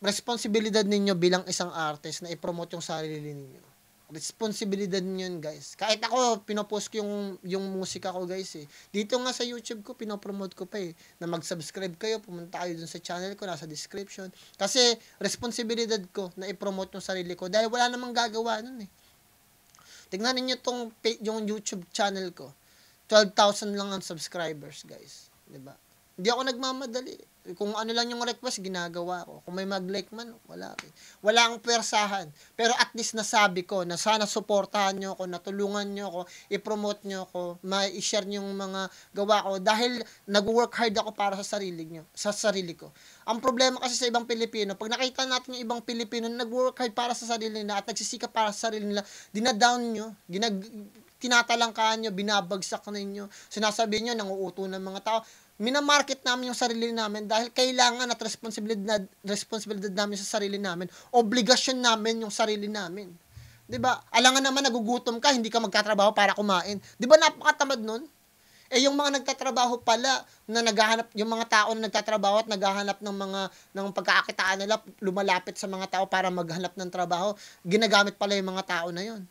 A: responsibilidad ninyo bilang isang artist na i-promote yung sarili ninyo. Responsibilidad niyo yun, guys. Kahit ako, pinopost ko yung musika ko, guys, eh. Dito nga sa YouTube ko, pinopromote ko pa, eh. Na mag-subscribe kayo, pumunta kayo dun sa channel ko, nasa description. Kasi, responsibilidad ko na i-promote yung sarili ko dahil wala namang gagawa nun, eh. Tignan ninyo yung YouTube channel ko. 12,000 lang ang subscribers, guys. 'Di ba? Hindi ako nagmamadali. Kung ano lang yung request, ginagawa ko. Kung may mag-like man, wala. Wala akong persahan. Pero at least nasabi ko na sana suportahan nyo ako, natulungan nyo ako, i-promote nyo ako, ma-share nyo yung mga gawa ko. Dahil nag-work hard ako para sa sarili ko. Ang problema kasi sa ibang Pilipino, pag nakita natin yung ibang Pilipino na nag-work hard para sa sarili nila at nagsisikap para sa sarili nila, dinadown nyo, tinatalangkaan nyo, binabagsak ninyo, sinasabi nyo, nanguuto ng mga tao. Minamarket namin yung sarili namin dahil kailangan at responsibilidad namin sa sarili namin. Obligasyon namin yung sarili namin. 'Di ba? Alangan naman nagugutom ka, hindi ka magtatrabaho para kumain. 'Di ba napakatamad nun? Yung mga nagtatrabaho pala na naghahanap, yung mga tao na nagtatrabaho at naghahanap ng pagkakakitaan nila, lumalapit sa mga tao para maghanap ng trabaho, ginagamit pala yung mga tao na yon.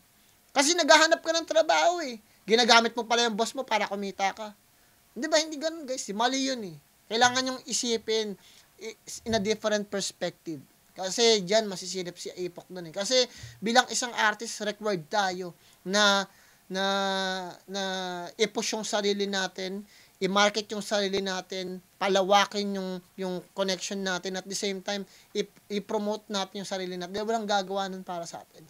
A: Kasi naghahanap ka ng trabaho eh. Ginagamit mo pala yung boss mo para kumita ka. Di ba? Hindi ganun, guys. Mali yun eh. Kailangan yung isipin in a different perspective. Kasi dyan, masisilip si Apok dun eh. Kasi bilang isang artist, required tayo na i-push yung sarili natin, i-market yung sarili natin, palawakin yung connection natin, at the same time, i-promote natin yung sarili natin. Walang gagawa nun para sa atin.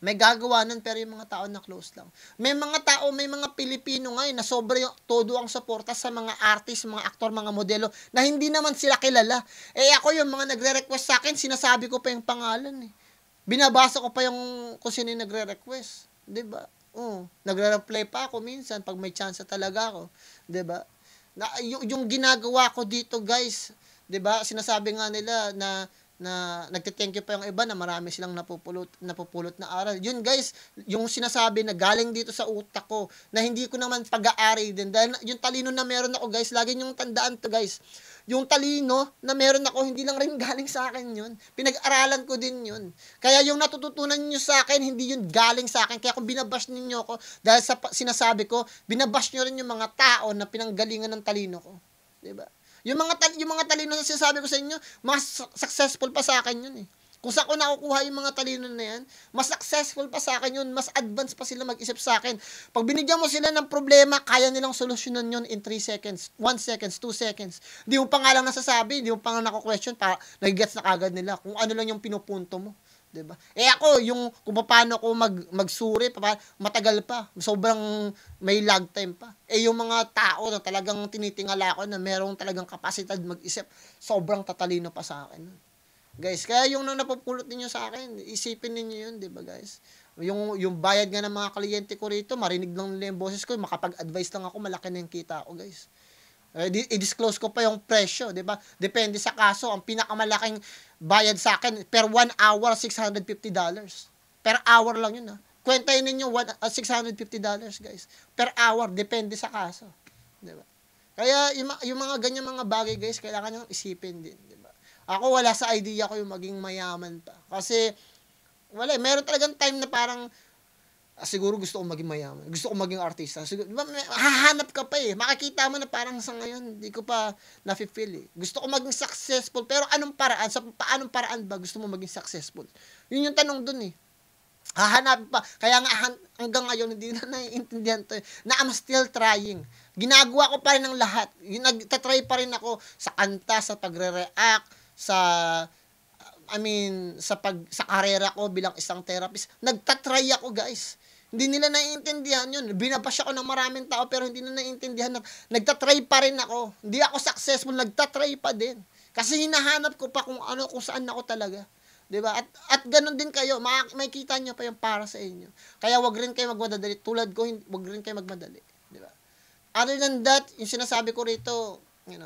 A: May gagawa nun, pero yung mga tao na close lang. May mga Pilipino ngayon na sobre todo ang suporta sa mga artist, mga aktor, mga modelo, na hindi naman sila kilala. Ako yung mga nagre-request sa akin, sinasabi ko pa yung pangalan eh. Binabasa ko pa yung kung sino yung nagre-request. Diba? Nagre-reply pa ako minsan pag may chance talaga ako. Diba? Yung ginagawa ko dito, guys, diba? Sinasabi nga nila na nagte-thank you pa yung iba na marami silang napupulot na aral. Yun, guys, yung sinasabi na galing dito sa utak ko, na hindi ko naman pag-aari din. Dahil yung talino na meron ako, guys, lagi nyong tandaan to, guys. Yung talino na meron ako, hindi lang rin galing sa akin yun. Pinag-aralan ko din yun. Kaya yung natututunan niyo sa akin, hindi yun galing sa akin. Kaya kung binabash ninyo ako, dahil sa sinasabi ko, binabash nyo rin yung mga tao na pinanggalingan ng talino ko. Diba? Yung mga talino na sinasabi ko sa inyo, mas successful pa sa akin yun eh. Kung saan ko nakukuha yung mga talino na yan, mas successful pa sa akin yun, mas advanced pa sila mag-isip sa akin. Pag binigyan mo sila ng problema, kaya nilang solusyonan yun in 3 seconds, 1 seconds, 2 seconds. Hindi mo pa nga lang nasasabi, hindi mo pa nga nako-question, nagigets na kagad nila kung ano lang yung pinupunto mo. Diba? Ako, yung kung paano ko magsuri, matagal pa. Sobrang may lag time pa. Yung mga tao na talagang tinitingala ko na merong talagang kapasidad mag-isip, sobrang tatalino pa sa akin. Guys, kaya yung napupulot niyo sa akin, isipin niyo yun, diba guys? Yung bayad nga ng mga kliyente ko rito, marinig lang nila yung boses ko, makapag-advise lang ako, malaki na yung kita ko, guys. I-disclose ko pa yung presyo, di ba? Depende sa kaso. Ang pinakamalaking bayad sa akin, per 1 hour, $650. Per hour lang yun, ha? Kwentahin ninyo, $650, guys. Per hour, depende sa kaso. Di ba? Kaya, yung mga ganyan mga bagay, guys, kailangan nyo isipin din, di ba? Ako, wala sa idea ko yung maging mayaman pa. Kasi, wala, meron talagang time na parang, siguro gusto ko maging mayaman. Gusto ko maging artista. Siguro, diba, hahanap ka pa eh. Makikita mo na parang sa ngayon, hindi ko pa nafe-feel eh. Gusto ko maging successful. Pero anong paraan? Paanong paraan ba gusto mo maging successful? Yun yung tanong dun eh. Hahanap pa. Kaya nga hanggang ngayon, hindi na naiintindihan to eh. Na I'm still trying. Ginagawa ko pa rin ang lahat. Nagtatry pa rin ako sa kanta, sa pagre-react, sa karera ko bilang isang therapist. Nagtatry ako, guys. Hindi nila naiintindihan yun. Binabash ako ng maraming tao pero hindi nila naiintindihan na nagtatry pa rin ako. Hindi ako successful, nagtatry pa din. Kasi hinahanap ko pa kung saan ako talaga. 'Di ba? At ganun din kayo, makikita niyo pa yung para sa inyo. Kaya wag rin kayo magmadali. Tulad ko, wag rin kayo magmadali, 'di ba? Other than that, yung sinasabi ko rito,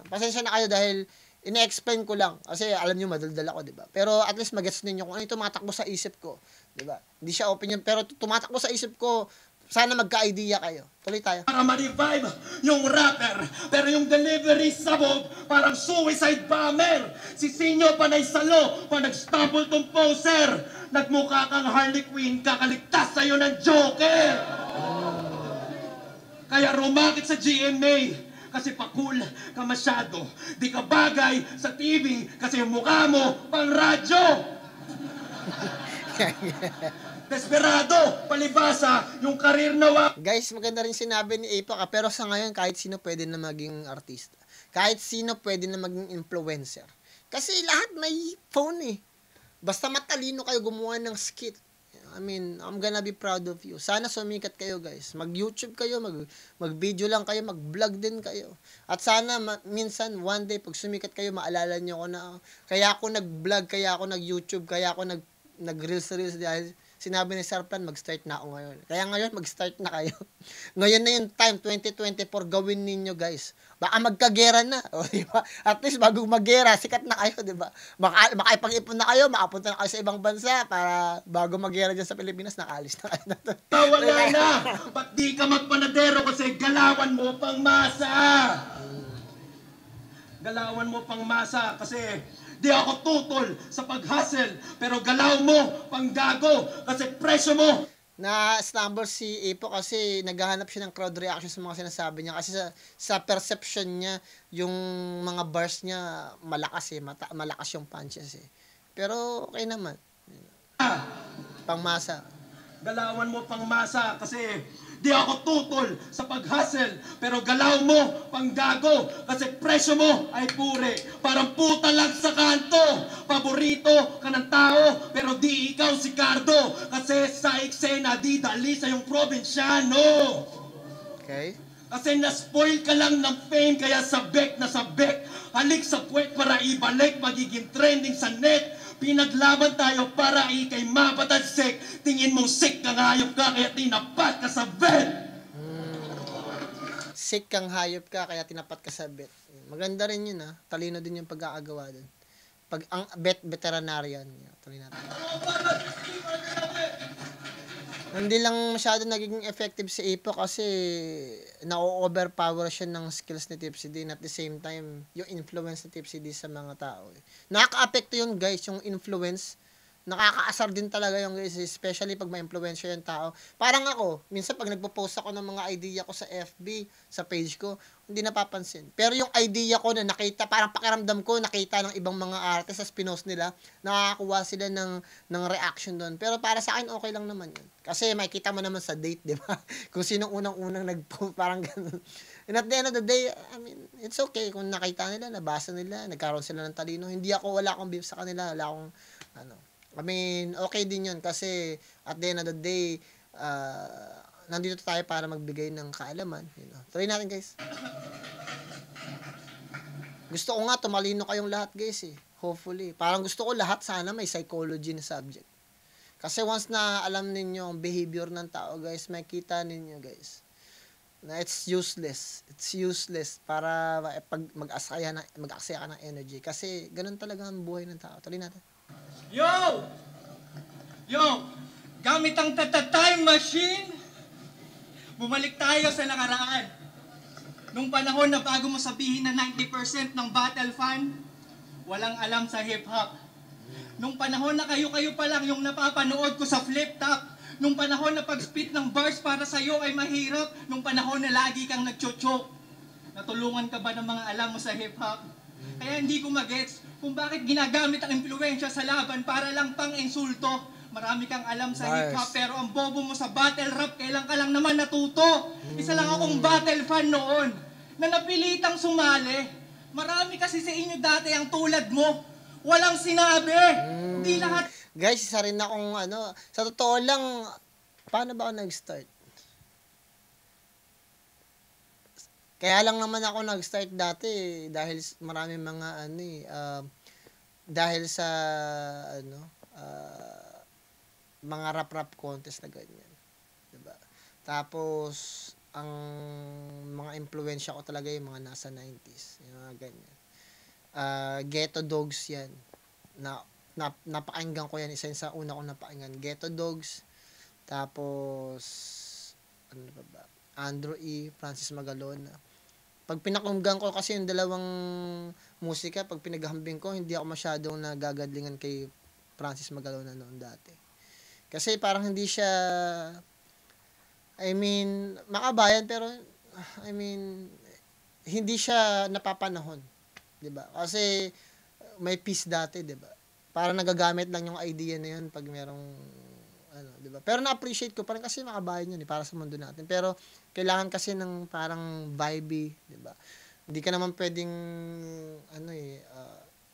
A: pasensya na kayo dahil ine-explain ko lang kasi alam niyo madaldal ako, 'di ba? Pero at least magets niyo kung ano yung tumatakbo sa isip ko, 'di ba? Hindi siya opinion pero tumatakbo sa isip ko. Sana magka-idea kayo. Tuloy tayo.
D: Para ma-revive yung rapper, pero yung delivery sabog, parang suicide bomber. Si Sinyo panay salo, pa nag-stumble tong poser. Nagmukha kang Harley Quinn, kakaligtas sa'yo ng Joker. Kaya rumakit sa GMA, kasi pa-cool ka masyado. Di ka bagay sa TV, kasi yung mukha mo pang radyo. Desperado, palibasa, yung karir na
A: Guys, maganda rin sinabi ni Apo pero sa ngayon kahit sino pwede na maging artista. Kahit sino pwede na maging influencer. Kasi lahat may phone eh. Basta matalino kayo gumawa ng skit. I mean, I'm gonna be proud of you. Sana sumikat kayo, guys. Mag-YouTube kayo, mag-video lang kayo, mag-vlog din kayo. At sana minsan one day pag sumikat kayo, maalala niyo ko na kaya ako nag-vlog, kaya ako nag-YouTube, kaya ako nag-reels dahil sinabi ni Sir Plan, mag-start na ako ngayon. Kaya ngayon, mag-start na kayo. Ngayon na yung time, 2024, gawin ninyo, guys. Baka magkagera na. O, diba? At least, bago magera, sikat na kayo, diba? Makipag-ipon na kayo, makapunta na kayo sa ibang bansa para bago magera dyan sa Pilipinas, nakaalis na kayo na to.
D: wala na. Ba't di ka magpanadero kasi galawan mo pang masa? Galawan mo pang masa kasi di ako tutol sa pag-hustle, pero galaw mo pang gago kasi presyo mo.
A: Na-stumble si Apo kasi naghahanap siya ng crowd reaction sa mga sinasabi niya kasi sa perception niya yung mga bars niya malakas eh, malakas yung punches eh. Pero okay naman. Pangmasa.
D: Galawan mo pang masa kasi di ako tutol sa pag-hustle, pero galaw mo pang gago kasi presyo mo ay pure. Parang puta lang sa kanto. Paborito ka ng tao, pero di ikaw si Cardo kasi sa eksena di dali sa yung probinsyano.
A: Okay?
D: Kasi na-spoil ka lang ng fame, kaya sabek na sabek. Halik sa puwet para ibalik, magiging trending sa net. Pinaglaban tayo para ikay mapatansik. Tingin mong sick kang hayop ka, kaya tinapat ka sa bed.
A: Sick kang hayop ka kaya tinapat ka sa bet. Maganda rin yun ah. Talino din yung pag-aagawa dun. Pag ang veterinarian. Tuloy natin. Hindi lang masyado nagiging effective si Apo kasi na-overpower siya ng skills ni Tipsy D and at the same time, yung influence ni Tipsy D sa mga tao. Nakaka-apekto yun guys, yung influence. Nakakaasar din talaga yung guys, especially pag ma-influensya yung tao. Parang ako, minsan pag nagpo-post ako ng mga idea ko sa FB, sa page ko, hindi napapansin. Pero yung idea ko na nakita, parang pakiramdam ko, nakita ng ibang mga artist sa pinost nila, nakakakuha sila ng reaction doon. Pero para sa akin, okay lang naman yun. Kasi makikita mo naman sa date, di ba? Kung sinong unang-unang nag-post, parang ganun. And at the end of the day, I mean, it's okay kung nakita nila, nabasa nila, nagkaroon sila ng talino. Wala akong beef sa kanila, wala akong, I mean, okay din yun kasi at the end of the day, nandito tayo para magbigay ng kaalaman. Tuloy natin guys. Gusto ko nga tumalino kayong lahat guys eh. Hopefully. Parang gusto ko lahat sana may psychology na subject. Kasi once na alam ninyo ang behavior ng tao guys, makita ninyo guys na it's useless. It's useless para pag mag-aksaya ka ng energy. Kasi ganun talaga ang buhay ng tao. Tuloy natin.
C: Yo! Gamit ang time machine, bumalik tayo sa nakaraan. Nung panahon na bago mo sabihin na 90% ng battle fan, walang alam sa hip-hop. Nung panahon na kayo-kayo pa lang yung napapanood ko sa flip top. Nung panahon na pag-spit ng bars para sa'yo ay mahirap. Nung panahon na lagi kang nagchochoke. Natulungan ka ba ng mga alam mo sa hip-hop? Kaya hindi ko magets kung bakit ginagamit ang impluensya sa laban para lang pang-insulto. Marami kang alam sa hip-hop pero ang bobo mo sa battle rap, kailan ka lang naman natuto. Isa lang akong battle fan noon na napilitang sumali. Marami kasi sa inyo dati ang tulad mo. Walang sinabi. Hindi lahat.
A: Guys, isa rin akong sa totoo lang, paano ba ako nag-start? Kaya lang naman ako nag-start dati dahil maraming mga dahil sa mga rap contest na ganyan. Diba? Tapos ang mga impluwensya ko talaga yung mga nasa 90s, yung mga ganyan. Ghetto Dogs yan. Napakinggan ko yan, isa yun sa una kong napakinggan. Ghetto Dogs, tapos ano pa ba? Andrew E. Francis Magalona. Pag pinakinggan ko kasi yung dalawang musika, pag pinaghambing ko, hindi ako masyadong nagagadlingan kay Francis Magalona noon dati. Kasi parang hindi siya, makabayan, pero, hindi siya napapanahon. Diba? Kasi, may peace dati, diba? para nagagamit lang yung idea na yun pag merong ano, 'di ba? Pero na-appreciate ko pa rin kasi makabayan yun para sa mundo natin. Pero kailangan kasi ng parang vibe, 'di ba? Hindi ka naman pwedeng ano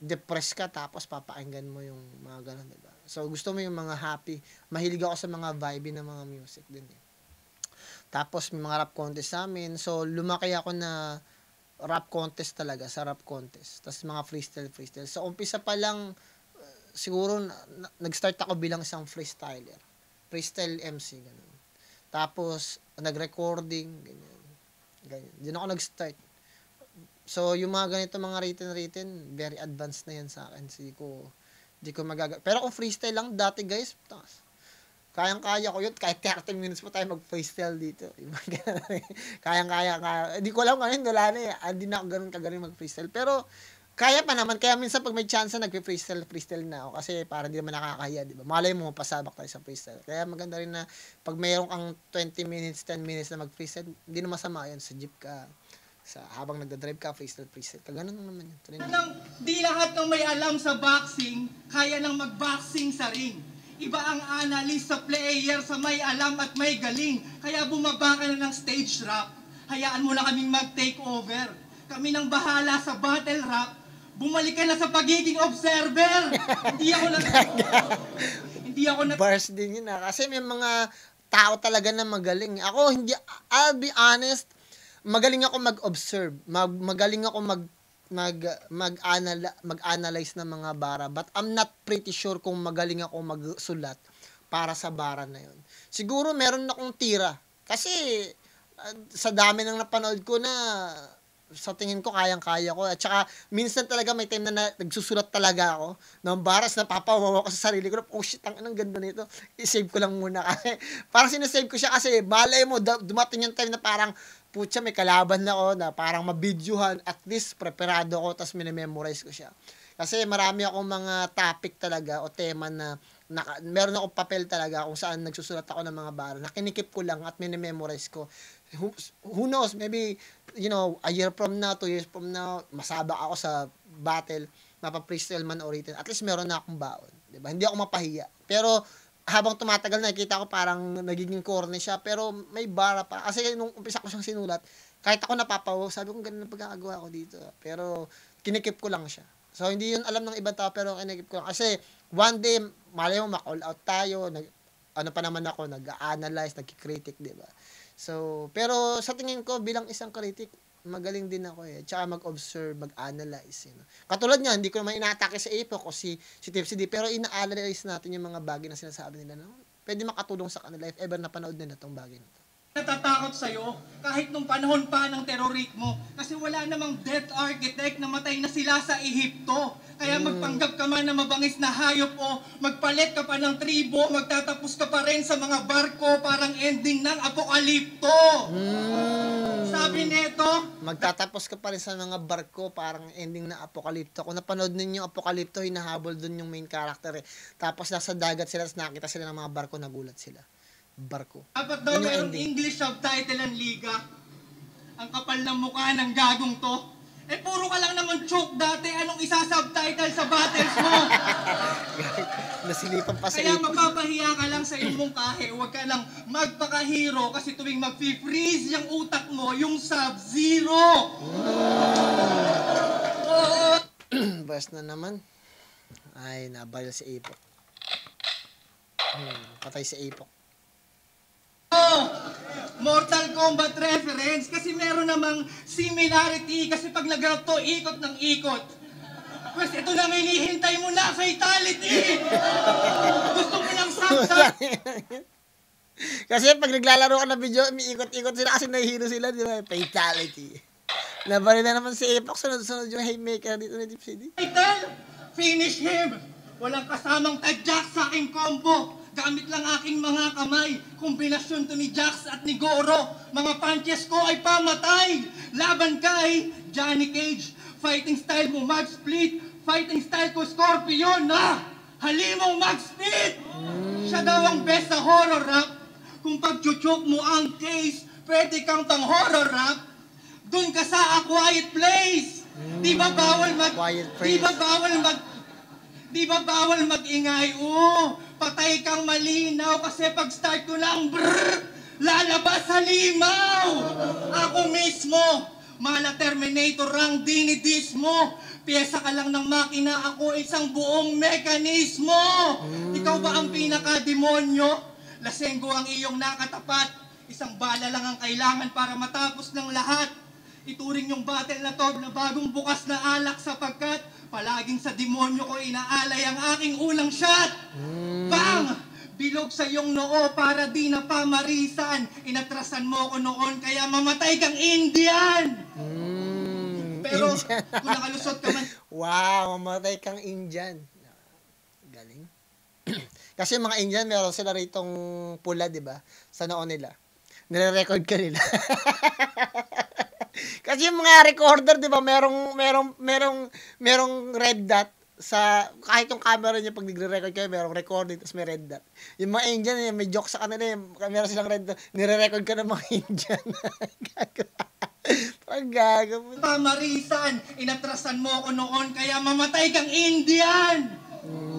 A: depressed ka tapos papakinggan mo yung mga ganun, 'di ba? So gusto mo yung mga happy. Mahilig ako sa mga vibe na mga music din eh. Tapos may mga rap contest sa amin. So lumaki ako na rap contest talaga, sa rap contest. Tapos mga freestyle. So umpisa pa lang siguro nag-start ako bilang isang freestyler. Freestyle MC, ganun. Tapos, nag-recording, ganyan. Diyan ako nag-start. So, yung mga ganito, mga written, very advanced na yan sa akin. Hindi ko Pero kung freestyle lang, dati guys, kayang-kaya ko yun. Kahit 30 minutes pa tayo mag-freestyle dito. Kayang-kaya. Hindi ko alam ngayon, wala na eh. Hindi na ako ganun kagaling mag-freestyle. Pero, kaya pa naman. Kaya minsan pag may chance na nag-freestyle na ako. Kasi para hindi naman nakakahiya, di ba? Malay mo, pasabak tayo sa freestyle. Kaya maganda rin na pag mayroong kang 20 minutes, 10 minutes na mag-freestyle, hindi na masama yun. Sa jeep ka, habang nagdadrive ka, freestyle. Ganun lang naman yun.
C: Di lahat ng may alam sa boxing, kaya nang mag-boxing sa ring. Iba ang analyst sa player sa may alam at may galing. Kaya bumaba ka na ng stage rap. Hayaan mo na kaming mag-take over. Kami nang bahala sa battle rap. Bumalik ka na sa pagiging observer. Hindi ako na
A: Bars din yun kasi may mga tao talaga na magaling. Ako I'll be honest, magaling ako mag-observe. Magaling ako mag-analyze ng mga bara, but I'm not pretty sure kung magaling ako magsulat para sa bara na yun. Siguro meron akong tira. Kasi sa dami ng napanood ko na sa tingin ko kayang-kaya ko. At saka minsan talaga may time na nagsusulat talaga ako ng baras na papawawa ko sa sarili ko. Oh shit, ang ganda nito. I-save ko lang muna kasi parang sinasave ko siya kasi malay mo dumating yung time na parang putya may kalaban na ako na parang mabidyohan, at least preparado ko tapos minememorize ko siya. Kasi marami akong mga topic talaga o tema na meron akong papel talaga kung saan nagsusulat ako ng mga bara na kinikip ko lang at minememorize ko. Who knows, maybe a year from now, 2 years from now, masabak ako sa battle, mapa-freestyle man o written, at least meron na akong baon. Diba? Hindi ako mapahiya. Pero habang tumatagal, nakikita ko parang nagiging corny siya, pero may bara pa. Kasi nung umpisa ko siyang sinulat, kahit ako napapawaw, sabi ko ganun na pagkakagawa ko dito. Pero kinikip ko lang siya. So hindi yun alam ng ibang tao, pero kinikip ko lang. Kasi one day, malay mo, ma-call out tayo, nag-analyze, nag-critic, diba? So, pero sa tingin ko, bilang isang kritik, magaling din ako eh. Tsaka mag-observe, mag-analyze. Katulad niya, hindi ko naman inaatake sa Apok o si Tipsy D, pero ina-analyze natin yung mga bagay na sinasabi nila. No? Pwede makatulong sa kanila if ever napanood nila itong bagay na to.
C: natatakot sa'yo kahit nung panahon pa ng terrorismo kasi wala namang death architect na matay na sila sa Ehipto. Kaya magpanggap ka man na mabangis na hayop o magpalit ka pa ng tribo, magtatapos ka pa rin sa mga barko, parang ending ng apokalipto. Sabi neto,
A: magtatapos ka pa rin sa mga barko, parang ending na apokalipto. Kung napanood ninyo yung apokalipto, hinahabol dun yung main character eh. Tapos nasa dagat sila, nakita sila ng mga barko, nagulat sila. Barko.
C: Dapat daw mayroong English subtitle ang liga. Ang kapal ng mukha ng gagong to. Eh puro ka lang naman choke dati. Anong isa-subtitle sa battles mo?
A: Nasilipan pa sa
C: Kaya
A: ipon.
C: mapapahiya ka lang sa iyong mungkahe. Huwag ka lang magpaka-hero kasi tuwing mag-freeze yung utak mo, yung Sub-Zero.
A: Bas na naman. Ay, nabayal si Ipok. Patay si Ipok.
C: Mortal Kombat reference kasi meron namang similarity kasi pag nag-grab to, ikot ng ikot. Pwes, ito na hinihintay mo na, fatality! Gusto mo ng saksak?
A: Kasi pag naglalaro ka na video, umiikot-ikot sila kasi nahihilo sila, di ba? Fatality. Nabalin na naman si Ipok, sunod-sunod yung haymaker dito na Deep City.
C: Title, finish him! Walang kasamang tadyak sa aking combo. Gamit lang aking mga kamay. Kombinasyon to ni Jax at ni Goro. Mga punches ko ay pamatay. Laban kay Johnny Cage. Fighting style mo mag-split. Fighting style ko Scorpion na halimong mag-split. Siya daw ang best sa horror rap. Kung pag-chuchok mo ang case, pwede kang pang horror rap. Dun ka sa A Quiet Place. Di ba bawal mag...
A: Quiet
C: Di ba bawal mag... Di ba bawal mag-ingay? Oo, patay kang malinaw kasi pag start ko lang, lalabas halimaw! Ako mismo, mala Terminator ang dinidis mo. Piyesa ka lang ng makina, ako isang buong mekanismo. Ikaw ba ang pinaka-demonyo? Lasenggo ang iyong nakatapat. Isang bala lang ang kailangan para matapos ng lahat. Ituring yung battle na to na bagong bukas na alak sapagkat palaging sa demonyo ko inaalay ang aking unang shot. Bang! Bilog sa iyong noo para di na pamarisan. Inatrasan mo ko noon kaya mamatay kang Indian. Pero
A: Indian.
C: kung nakalusot ka man
A: Wow, mamatay kang Indian. Galing. Kasi yung mga Indian, meron sila ritong pula, di ba? Sa noo nila. Nire-record ka nila. Kasi yung mga recorder, di ba, merong red dot sa, kahit yung camera niya pag nagre-record kayo, merong recording, tapos may red dot. Yung mga Indian, may joke sa kanila, meron silang red dot, nire-record ka ng mga Indian. Pag gago mo.
C: pamarisan. Inatrasan mo ko noon kaya mamatay kang Indian.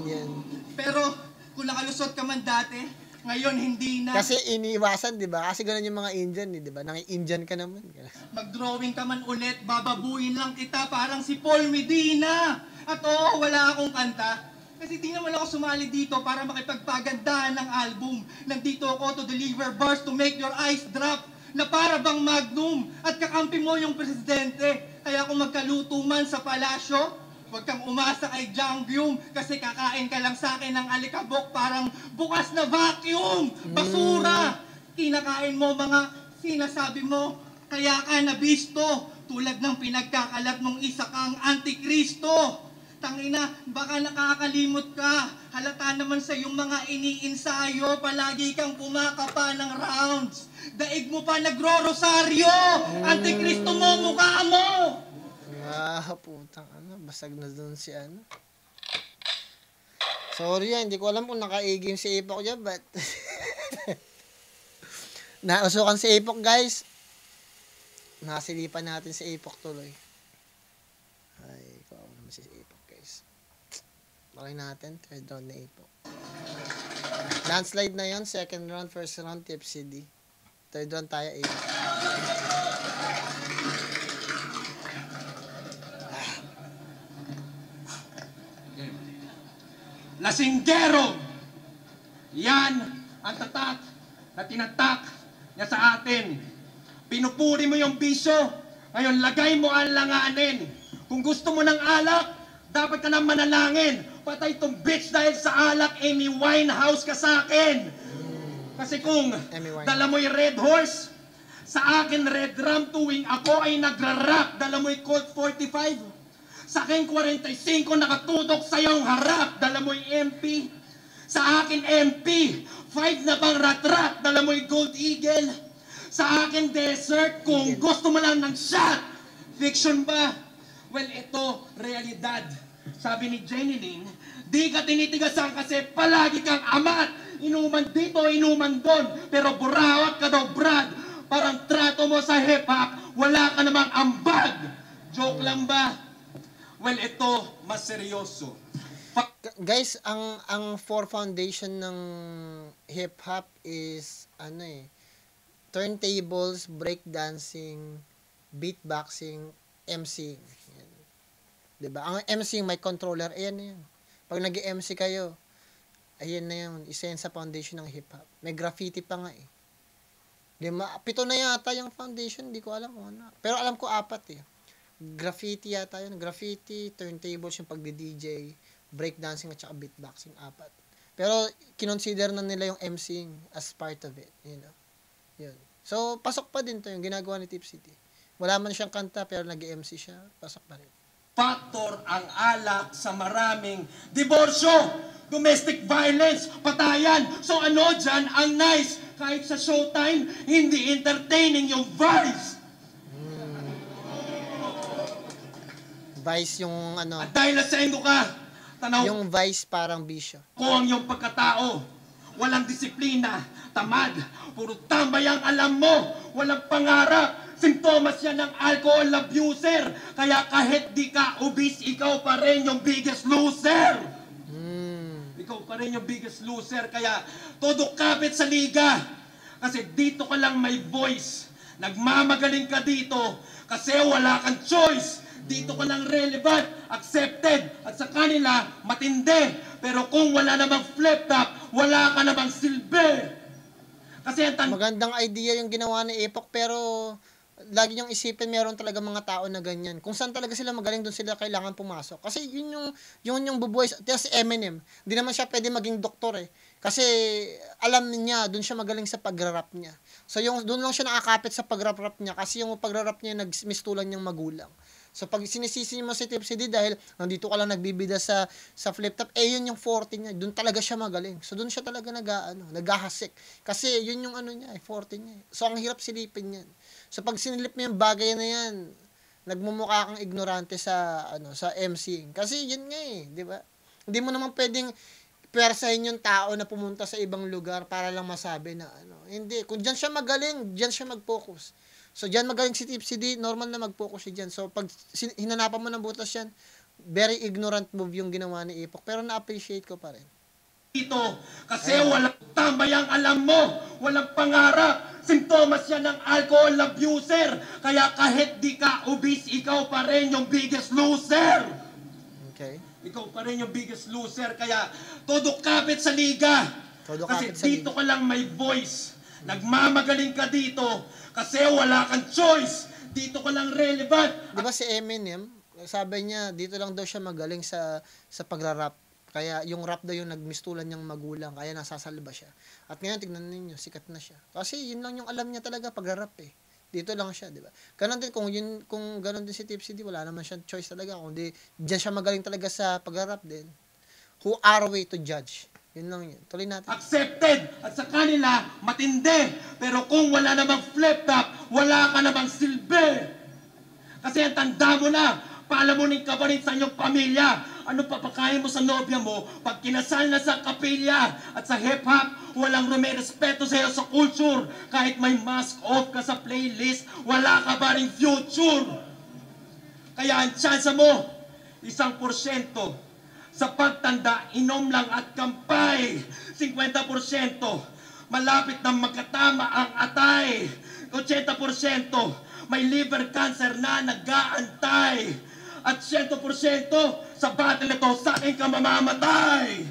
A: Yan.
C: Pero kung nakalusot ka man dati, ngayon hindi na.
A: Kasi iniiwasan, di ba? Kasi ganun yung mga Indian, di ba? Nang-Indian ka naman.
C: Mag-drawing ka man ulit, bababuin lang kita parang si Paul Medina. At oo, wala akong kanta. Kasi di naman ako sumali dito para makipagpagandahan ng album. Nandito ako to deliver bars to make your eyes drop na para bang magnum. At kakampi mo yung presidente. Kaya kung magkaluto man sa palasyo, huwag kang umasa kay Jangyum kasi kakain ka lang sa akin ng alikabok parang bukas na vacuum. Basura! Kinakain mo mga sinasabi mo, kaya ka nabisto. Tulad ng pinagkakalat mong isa kang antikristo. Tangina, baka nakakalimot ka. Halata naman sa iyong mga iniinsayo, palagi kang pumakapa ng rounds. Daig mo pa nagro-rosaryo. Antikristo mo, mukha mo!
A: Ah, putang ano, basag na doon si ano. Sorry hindi ko alam kung nakaigim si Ipok dyan, but nausukan si Ipok, guys. Nasilipan natin si Ipok tuloy. Ay, kawawa naman si Ipok, guys. Bakay natin, third round na Ipok. Landslide na yon, second round, first round, TFCD. Third round tayo, Ipok.
D: Lasinggero! Yan ang tatak na tinatak niya sa atin. Pinupuri mo yung bisyo, ngayon lagay mo ang langanin. Kung gusto mo ng alak, dapat ka na manalangin. Patay tong bitch dahil sa alak, Amy Winehouse ka sa akin. Kasi kung dala mo yung Red Horse, sa akin Red Ram tuwing ako ay nagra-rap. Dala mo yung Colt 45. Sa akin 45 nakatutok sa iyong harap. Dala mo yung MP. Sa akin MP. 5 na pang rat-rat. Dala mo yung Gold Eagle. Sa akin desert. Kung gusto mo lang ng shot. Fiction ba? Well, ito, realidad. Sabi ni Jenny Lynn, di ka tinitigasan kasi palagi kang amat. Inuman dito, inuman doon. Pero burawat ka daw, Brad. Parang trato mo sa hip-hop, wala ka namang ambag. Joke lang ba? Well, ito, mas seryoso.
A: Guys, ang four foundation ng hip hop is turntables, breakdancing, beatboxing, MCing. Yan. 'Di ba? Ang MCing may controller, ayan na 'yan. Pag nag-MC kayo, ayan na 'yan, isa yan sa foundation ng hip hop. May graffiti pa nga eh. 7 na yata yung foundation, hindi ko alam kung ano. Pero alam ko 4 eh. Graffiti yata yun. Graffiti, turntables yung pagdi-DJ, breakdancing at saka beatboxing, 4. Pero kinonsider na nila yung MCing as part of it, you know. Yun. So, pasok pa din to yung ginagawa ni Tip City. Wala man siyang kanta pero nag-MC siya, pasok pa rin.
D: Factor ang alak sa maraming diborsyo, domestic violence, patayan. So ano dyan ang nice? Kahit sa showtime, hindi entertaining yung Vice.
A: Vice yung ano,
D: At dahil nasengo ka, tanaw
A: yung Vice parang bisyo.
D: ko ang iyong pagkatao. Walang disiplina, tamad, puro tambay ang alam mo, walang pangarap. Simptomas yan ng alcohol abuser. Kaya kahit di ka obese, ikaw pa rin yung biggest loser. ikaw pa rin yung biggest loser. Kaya todo kapit sa liga. Kasi dito ka lang may voice. Nagmamagaling ka dito kasi wala kang choice. Dito ka lang relevant, accepted, at sa kanila matindi. Pero kung wala namang flip top, wala ka namang silbi. Kasi
A: Magandang idea yung ginawa ni Epoch, pero lagi niyong isipin meron talaga mga tao na ganyan. Kung saan talaga sila magaling, doon sila kailangan pumasok. Kasi yun yung bubuhay. Si Eminem, hindi naman siya pwede maging doktor eh. Kasi alam niya, doon siya magaling sa pag-rap niya. So doon lang siya nakakapit sa pag-rap niya kasi yung pag-rap niya nagmistulan niyang magulang. So pag sinisisi mo si Tipsy D dahil nandito ka lang nagbibida sa flip top, yun yung forte niya. Doon talaga siya magaling. So doon siya talaga naghahasik. Kasi yun yung niya, forte niya. So ang hirap silipin yan. So pag sinilip mo yung bagay na yan, nagmumukha kang ignorante sa MCing. Kasi yun nga di ba? Hindi mo naman pwedeng pwersahin yung tao na pumunta sa ibang lugar para lang masabi na Hindi. Kung diyan siya magaling, diyan siya mag-focus. So, diyan magaling si Tipsy D, normal na mag-focus siya diyan. So, pag hinanapan mo ng butas yan, very ignorant move yung ginawa ni Epoch. Pero na-appreciate ko pa rin.
D: Dito, kasi walang tambay ang alam mo, walang pangarap. Simptomas yan ng alcohol abuser. Kaya kahit di ka obese, ikaw pa rin yung biggest loser.
A: Okay.
D: Ikaw pa rin yung biggest loser. Kaya todo kapit sa liga. Kasi dito ka lang may voice. Nagmamagaling ka dito kasi wala kang choice. Dito ka lang relevant.
A: Di ba si Eminem, sabi niya, dito lang daw siya magaling sa pagra-rap. Kaya yung rap daw yung nagmistulan niyang magulang, kaya nasasalba siya. At ngayon, tignan ninyo, sikat na siya. Kasi yun lang yung alam niya talaga, pagra-rap eh. Dito lang siya, di ba? Ganon din, kung ganon din si Tipsy D, wala naman siyang choice talaga. Kung di, diyan siya magaling talaga sa pagra-rap din. Who are we to judge? Yun lang yun. Tuloy natin.
D: Accepted. At sa kanila, matindi. Pero kung wala namang flip top, wala ka namang silbi. Kasi ang tanda mo na, paalamunin ka pa rin sa inyong pamilya. Ano papakain mo sa nobya mo pag kinasal na sa kapilya? At sa hip-hop, walang rumerespeto sa'yo sa culture. Kahit may mask off ka sa playlist, wala ka ba rin future? Kaya ang tsansa mo, 1%. Sa pagtanda, inom lang at kampay. 50%. Malapit na magkatama ang atay. 80%. May liver cancer na nag-aantay. At 100% sa battle nito, sa akin ka mamamatay.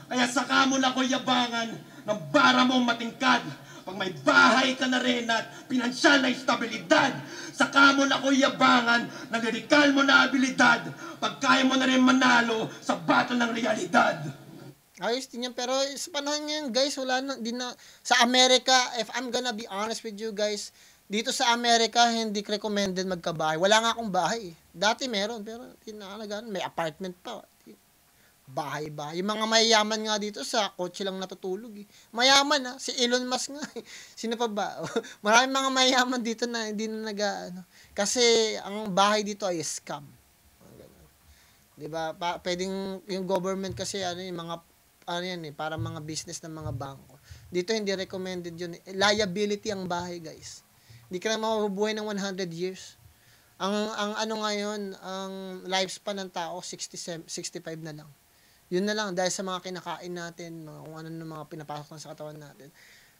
D: Kaya saka mo na ko yabangan ng bara mong matingkad. Pag may bahay ka na rin at pinansyal na estabilidad, saka mo na ko yabangan ng lirikal mo na abilidad. Pag kaya mo na rin manalo sa battle ng realidad.
A: Ayos din yan. Pero sa panahon ngayon, guys, wala na, sa Amerika, if I'm gonna be honest with you guys, dito sa Amerika, hindi recommended magkabahay. Wala nga akong bahay. Dati meron, pero may apartment pa. Bahay-bahay. Yung mga mayayaman nga dito, sa kotse lang natutulog. Mayaman ha. Si Elon Musk nga. Sino pa ba? Maraming mga mayayaman dito na hindi na Kasi ang bahay dito ay scam. Diba? Pwedeng yung government kasi yung mga para mga business ng mga bangko. Dito hindi recommended yun. Liability ang bahay, guys. Hindi ka na mabubuhay ng 100 years. Ang ngayon, ang lifespan ng tao 65 na lang. Yun na lang dahil sa mga kinakain natin, kung ano na mga pinapasok sa katawan natin.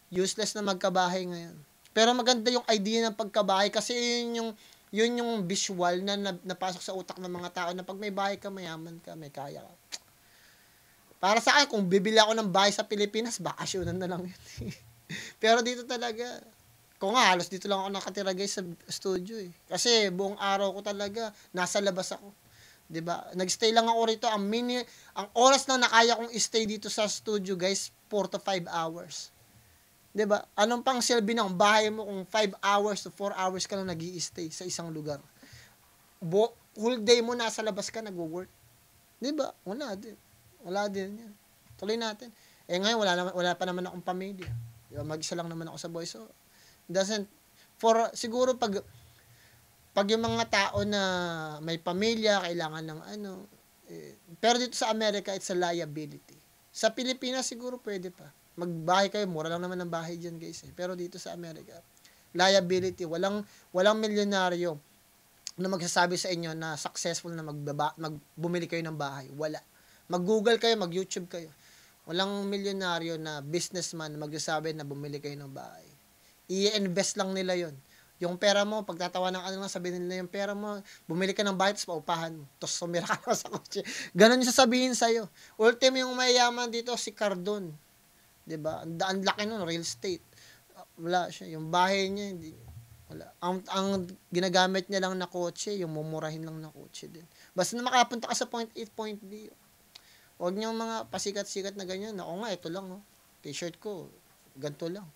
A: Useless na magkabahay ngayon. Pero maganda yung idea ng pagkabahay kasi yun yung visual na napasok sa utak ng mga tao na pag may bahay ka, mayaman ka, may kaya ka. Para sa akin, kung bibili ako ng bahay sa Pilipinas, bakasyonan na lang yun. Pero dito talaga, kung nga, halos dito lang ako nakatira guys sa studio eh. Kasi buong araw ko talaga, nasa labas ako. 'Di ba? Nagstay lang ako rito. Ang oras na nakaya kong stay dito sa studio guys, 4 to 5 hours. 'Di ba? Anong pang silbi ng bahay mo kung 5 hours to 4 hours ka lang nag-i-stay sa isang lugar? Whole day mo nasa labas ka nagwo-work. 'Di ba? Wala din yan. Tuloy natin. Ngayon wala pa naman akong pamilya. Diba? Mag-isa lang naman ako sa boy. So siguro pag yung mga tao na may pamilya, kailangan ng pero dito sa Amerika, it's a liability. Sa Pilipinas, siguro pwede pa. Magbahay kayo, mura lang naman ang bahay dyan, guys. Pero dito sa Amerika, liability. Walang milyonaryo na magsasabi sa inyo na successful na bumili kayo ng bahay. Wala. Mag-Google kayo, mag-YouTube kayo. Walang milyonaryo na businessman na magsasabi na bumili kayo ng bahay. I-invest lang nila yon. Yung pera mo, pagtatawa ng ano lang, sabihin nila yung pera mo, bumili ka ng bahay, tapos paupahan mo. Tapos sumira ka na sa kotse. Ganon yung sasabihin sa'yo. Ultimo yung mayayaman dito, si Cardon. Diba? Ang laki nun, real estate. Wala siya. Yung bahay niya, hindi, wala. Ang ginagamit niya lang na kotse, yung mumurahin lang na kotse din. Basta na makapunta ka sa point A, point B. Huwag niyong mga pasikat-sikat na ganyan. Ako nga, ito lang. Oh. T-shirt ko, ganito lang.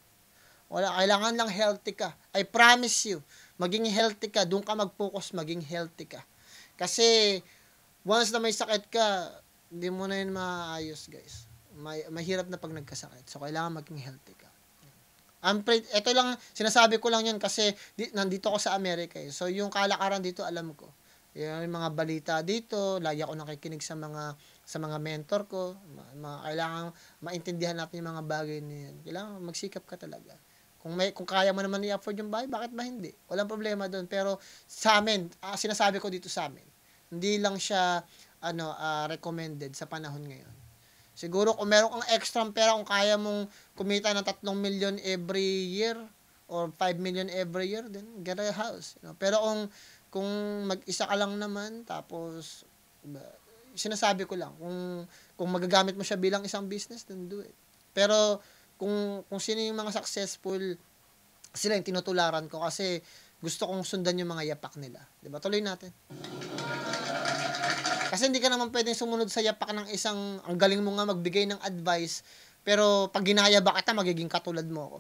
A: Wala, kailangan lang healthy ka. I promise you, maging healthy ka, doon ka mag-focus, maging healthy ka. Kasi, once na may sakit ka, hindi mo na yun maayos, guys. Mahirap na pag nagkasakit. So, kailangan maging healthy ka. Ito lang, sinasabi ko lang yun kasi nandito ako sa Amerika eh. So, yung kalakaran dito, alam ko. Yung mga balita dito, lagi ako nakikinig sa mga mentor ko. Kailangan maintindihan natin yung mga bagay na yan. Kailangan magsikap ka talaga. Kung kaya mo naman i-afford yung bahay, bakit ba hindi? Walang problema doon. Pero sa amin, sinasabi ko dito sa amin, hindi lang siya recommended sa panahon ngayon. Siguro kung meron kang extra pera, kung kaya mong kumita ng 3 million every year or 5 million every year, then get a house. Pero kung mag-isa ka lang naman, tapos sinasabi ko lang, kung magagamit mo siya bilang isang business, then do it. Pero kung sino yung mga successful, sila yung tinutularan ko kasi gusto kong sundan yung mga yapak nila. Diba? Tuloy natin. Kasi hindi ka naman pwedeng sumunod sa yapak ng isang, ang galing mo nga magbigay ng advice, pero pag ginaya ba kita, magiging katulad mo ako.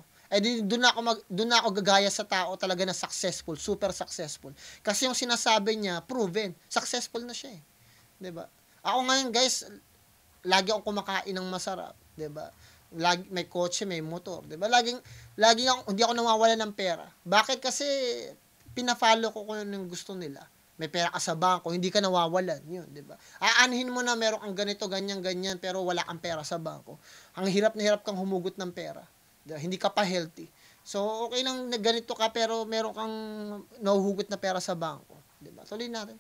A: Doon na ako gagaya sa tao talaga na successful, super successful. Kasi yung sinasabi niya, proven, successful na siya eh. Diba? Ako ngayon guys, lagi akong kumakain ng masarap. Diba? Lagi, may kotse, may motor. Diba? Hindi ako nawawala ng pera. Bakit? Kasi pina-follow ko kung yung gusto nila. May pera ka sa bangko, hindi ka nawawalan. Yun, diba? Aanhin mo na meron kang ganito, ganyan, pero wala kang pera sa bangko. Ang hirap na hirap kang humugot ng pera. Diba? Hindi ka pa healthy. So, okay lang na ganito ka, pero meron kang nahuhugot na pera sa bangko. Diba? Tuloy natin.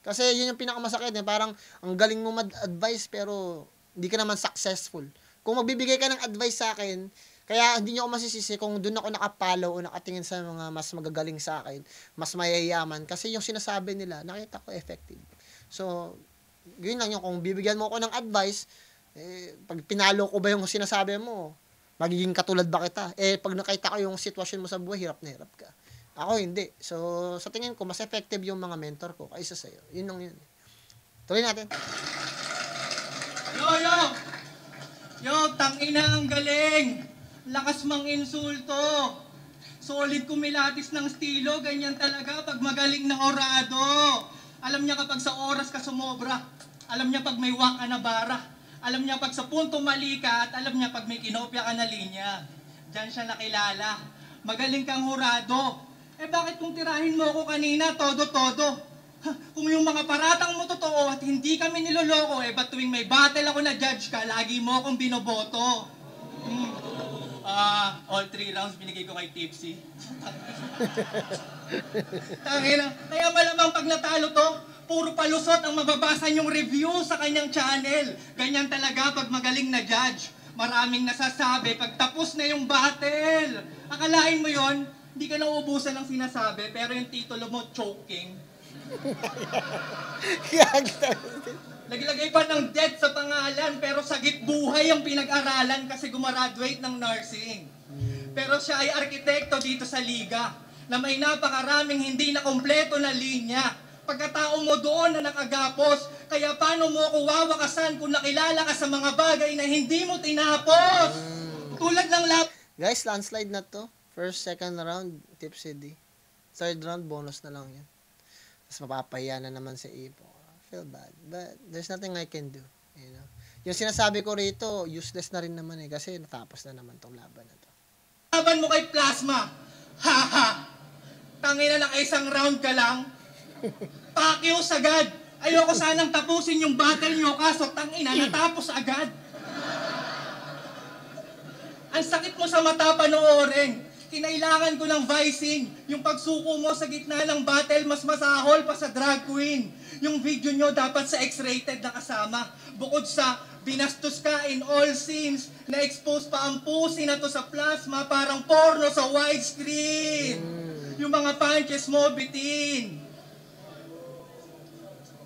A: Kasi yun yung pinakamasakit. Parang ang galing mo mag-advise, pero hindi ka naman successful. Kung magbibigay ka ng advice sa akin, kaya hindi niyo ako masisisi kung doon ako nakapollow o nakatingin sa mga mas magagaling sa akin, mas mayayaman. Kasi yung sinasabi nila, nakita ko effective. So, yun lang yung kung bibigyan mo ako ng advice, pag pinalo ko ba yung sinasabi mo, magiging katulad ba kita? Pag nakita ko yung sitwasyon mo sa buhay, hirap na hirap ka. Ako hindi. So, sa tingin ko, mas effective yung mga mentor ko kaysa sa'yo. Yun lang yun. Tuloy natin.
C: Yo, tangina ang galing. Lakas mang insulto. Solid kumilatis ng estilo, ganyan talaga pag magaling na orado. Alam niya kapag sa oras ka sumobra. Alam niya pag may wak ka na bara. Alam niya pag sa punto mali ka at alam niya pag may kinopya ka na linya. Diyan siya nakilala. Magaling kang hurado. Bakit kung tirahin mo ako kanina, todo-todo? Kung yung mga paratang mo totoo at hindi kami niloloko, ba't tuwing may battle ako na judge ka, lagi mo akong binoboto? All 3 rounds binigay ko kay Tipsy. Tangina, kaya malamang pag natalo to, puro palusot ang mababasa niyong review sa kanyang channel. Ganyan talaga pag magaling na judge. Maraming nasasabi pag tapos na yung battle. Akalain mo yon, hindi ka nauubusan ng sinasabi, pero yung titulo mo, choking. Naglagay pa ng death sa pangalan, pero sagip buhay ang pinag-aralan kasi gumaraduate ng nursing. Pero siya ay arkitekto dito sa liga, na may napakaraming hindi na kompleto na linya. Pagkatao mo doon na nakagapos, kaya paano mo ako wawakasan kung nakilala ka sa mga bagay na hindi mo tinapos? Tulad ng
A: Guys, landslide na to. First, second round, Tipsy D. Third round, bonus na lang yan. Tapos mapapahiya na naman si Ipo. I feel bad. But there's nothing I can do. You know? Yung sinasabi ko rito, useless na rin naman kasi natapos na naman tong laban na to.
C: laban mo kay Plasma. Ha! Tangina na isang round ka lang. Pacquiao sagad. Ayoko sanang tapusin yung battle nyo, kaso tangina, natapos agad. Ang sakit mo sa mata panoorin. Kinailangan ko ng Vicing. Yung pagsuko mo sa gitna ng battle, mas masahol pa sa drag queen. Yung video nyo dapat sa X-rated na kasama. Bukod sa Binastos ka in all scenes. Na-expose pa ang pusi na to sa plasma, parang porno sa widescreen. Yung mga punches mo, bitin.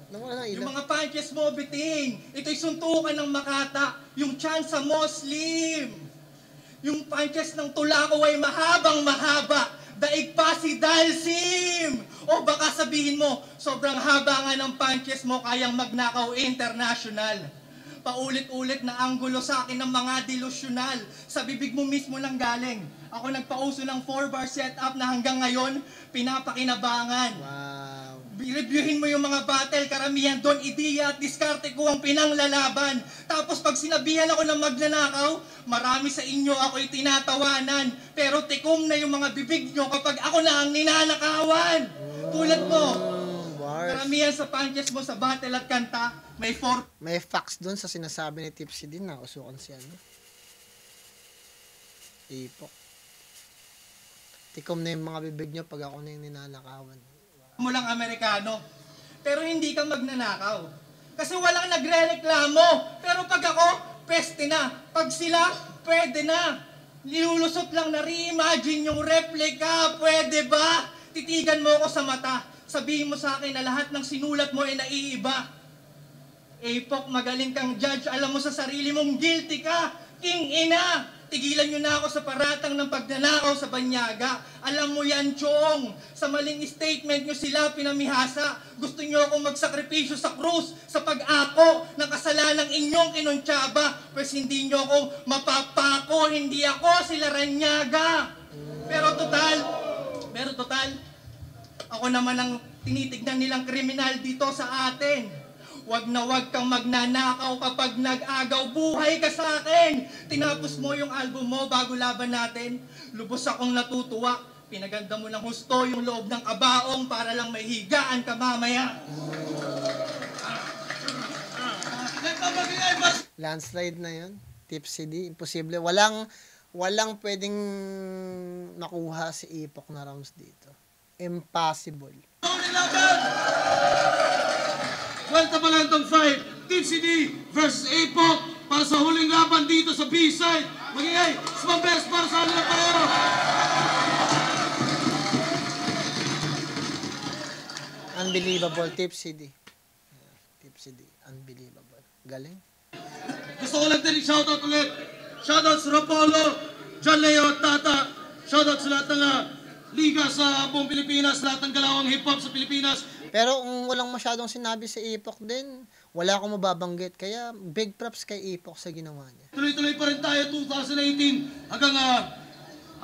A: Nawala ng
C: Yung
A: ilaw.
C: mga punches mo, bitin. Ito'y suntukan ng Makata. Yung chance sa Muslim. Yung punches ng Tulaco ay mahabang mahaba. Daig pa si Dalsim. O baka sabihin mo, sobrang haba nga ng punches mo, kayang magnakaw international. Paulit-ulit na anggulo sa akin ng mga delusional. Sa bibig mo mismo nang galing. Ako nagpauso ng 4-bar setup na hanggang ngayon, pinapakinabangan.
A: Wow.
C: Reviewin mo yung mga battle, karamihan doon, ideya at diskarte ko ang pinanglalaban. Tapos pag sinabihan ako ng magnanakaw, marami sa inyo ako'y tinatawanan. Pero tikom na yung mga bibig nyo kapag ako na ang ninanakawan. Tulad mo,
A: Bars.
C: karamihan sa punches mo sa battle at kanta, may 4
A: May facts dun sa sinasabi ni Tipsy din na usukan si ano. Ipok. Tikom na yung mga bibig nyo pag ako na yung ninanakawan.
C: mo lang Amerikano. Pero hindi ka magnanakaw. Kasi walang nagre-reklamo. Pero pag ako, peste na. Pag sila, pwede na. Nilulusot lang na re-imagine yung replica. Pwede ba? Titigan mo ako sa mata. Sabihin mo sa akin na lahat ng sinulat mo ay naiiba. Apok, magaling kang judge. Alam mo sa sarili mong guilty ka. King ina! Tigilan nyo na ako sa paratang ng pagnanakaw sa banyaga. Alam mo yan, Chong. Sa maling statement nyo sila pinamihasa. Gusto nyo akong magsakripisyo sa krus sa pag-ako ng kasalanang inyong kinuntsaba. Pues hindi nyo ako mapapako. Hindi ako sila Ranyaga. Pero total, ako naman ang tinitignan nilang kriminal dito sa atin. Wag na wag kang magnanakaw kapag nag-agaw, buhay ka sa akin. Tinapos mo yung album mo bago laban natin. Lubos akong natutuwa. Pinaganda mo ng husto yung loob ng kabaong para lang may higaan ka mamaya.
A: Landslide na yun. Tipsy D. Imposible. Walang pwedeng makuha si Ipok na rounds dito. Impossible.
B: Welta pala itong fight. Tipsy D versus Apok para sa huling laban dito sa B-side. Magigay, sumabes para sa kanila pareho.
A: Unbelievable. Tipsy D. Tipsy D. Unbelievable. Galing.
B: Gusto ko lang din i-shoutout ulit. Shoutout sa Rapolo, John Leo at Tata. Shoutout sa lahat ng liga sa buong Pilipinas, lahat ng galawang hip-hop sa Pilipinas.
A: Pero kung walang masyadong sinabi si Ipok din, wala akong mababanggit. Kaya big props kay Ipok sa ginawa niya.
B: Tuloy-tuloy pa rin tayo 2018 hanggang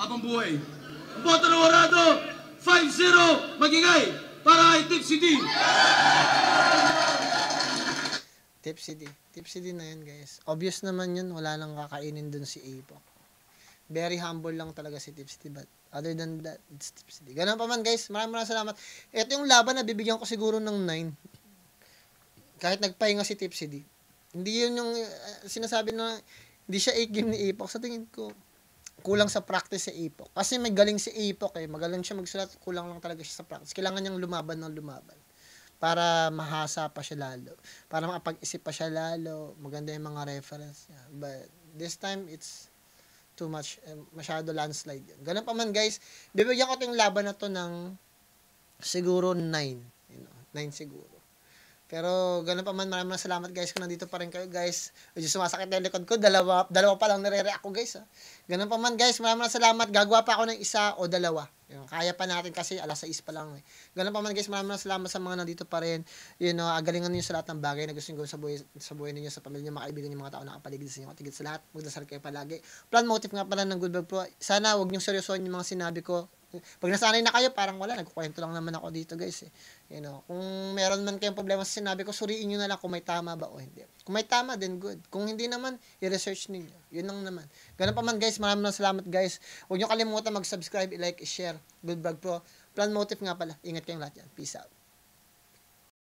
B: habang buhay. Ang boto ng Orado, 5-0, magingay para kay Tipsy D.
A: Tipsy D. Tipsy D na yun, guys. Obvious naman yun, wala nang kakainin dun si Ipok. Very humble lang talaga si Tipsy D, but other than that, it's Tipsy D. Ganun pa man, guys. Maraming salamat. Ito yung laban na bibigyan ko siguro ng 9. Kahit nagpahinga si Tipsy D. Hindi yun yung sinasabi na hindi siya 8 game ni Ipok. Sa tingin ko, kulang sa practice si Ipok. Kasi may galing si Ipok eh. Magaling siya magsulat. Kulang lang talaga siya sa practice. Kailangan niyang lumaban ng lumaban. Para mahasa pa siya lalo. Para makapag-isip pa siya lalo. Maganda yung mga reference niya. But this time, it's too much. Masyado landslide yun. Ganun pa man, guys. Bibigyan ko yung laban na to ng siguro 9. 9 siguro. Pero ganun pa man, maraming salamat guys kung nandito pa rin kayo guys. Medyo sumasakit na yung likod ko, dalawa pa lang nire-react ko guys. Ganun pa man guys, maraming salamat. Gagawa pa ako ng isa o dalawa. Kaya pa natin kasi alas 6 pa lang. Ganun pa man guys, maraming salamat sa mga nandito pa rin. Galingan niyo sa lahat ng bagay na gusto niyo gawin sa buhay ninyo, sa pamilya niyo, mga kaibigan niyo, mga tao na nakapaligid sa inyo. Tigit sa lahat, magdasal kayo palagi. Plan motive nga pala ng Good Vlog Pro. Sana wag niyo seryosohin yung mga sinabi ko. Pag nasanay na kayo, parang wala, nagkukwento lang naman ako dito guys eh. Kung meron man kayong problema sa sinabi ko, suriin nyo na lang kung may tama ba o hindi. Kung may tama, then good. Kung hindi naman, i-research ninyo. Yun lang naman. Ganun pa man guys, maraming salamat guys. Huwag nyo kalimutan mag-subscribe, i-like, i-share. Good Vlog Pro. Plan motive nga pala. Ingat kayong lahat yan. Peace out.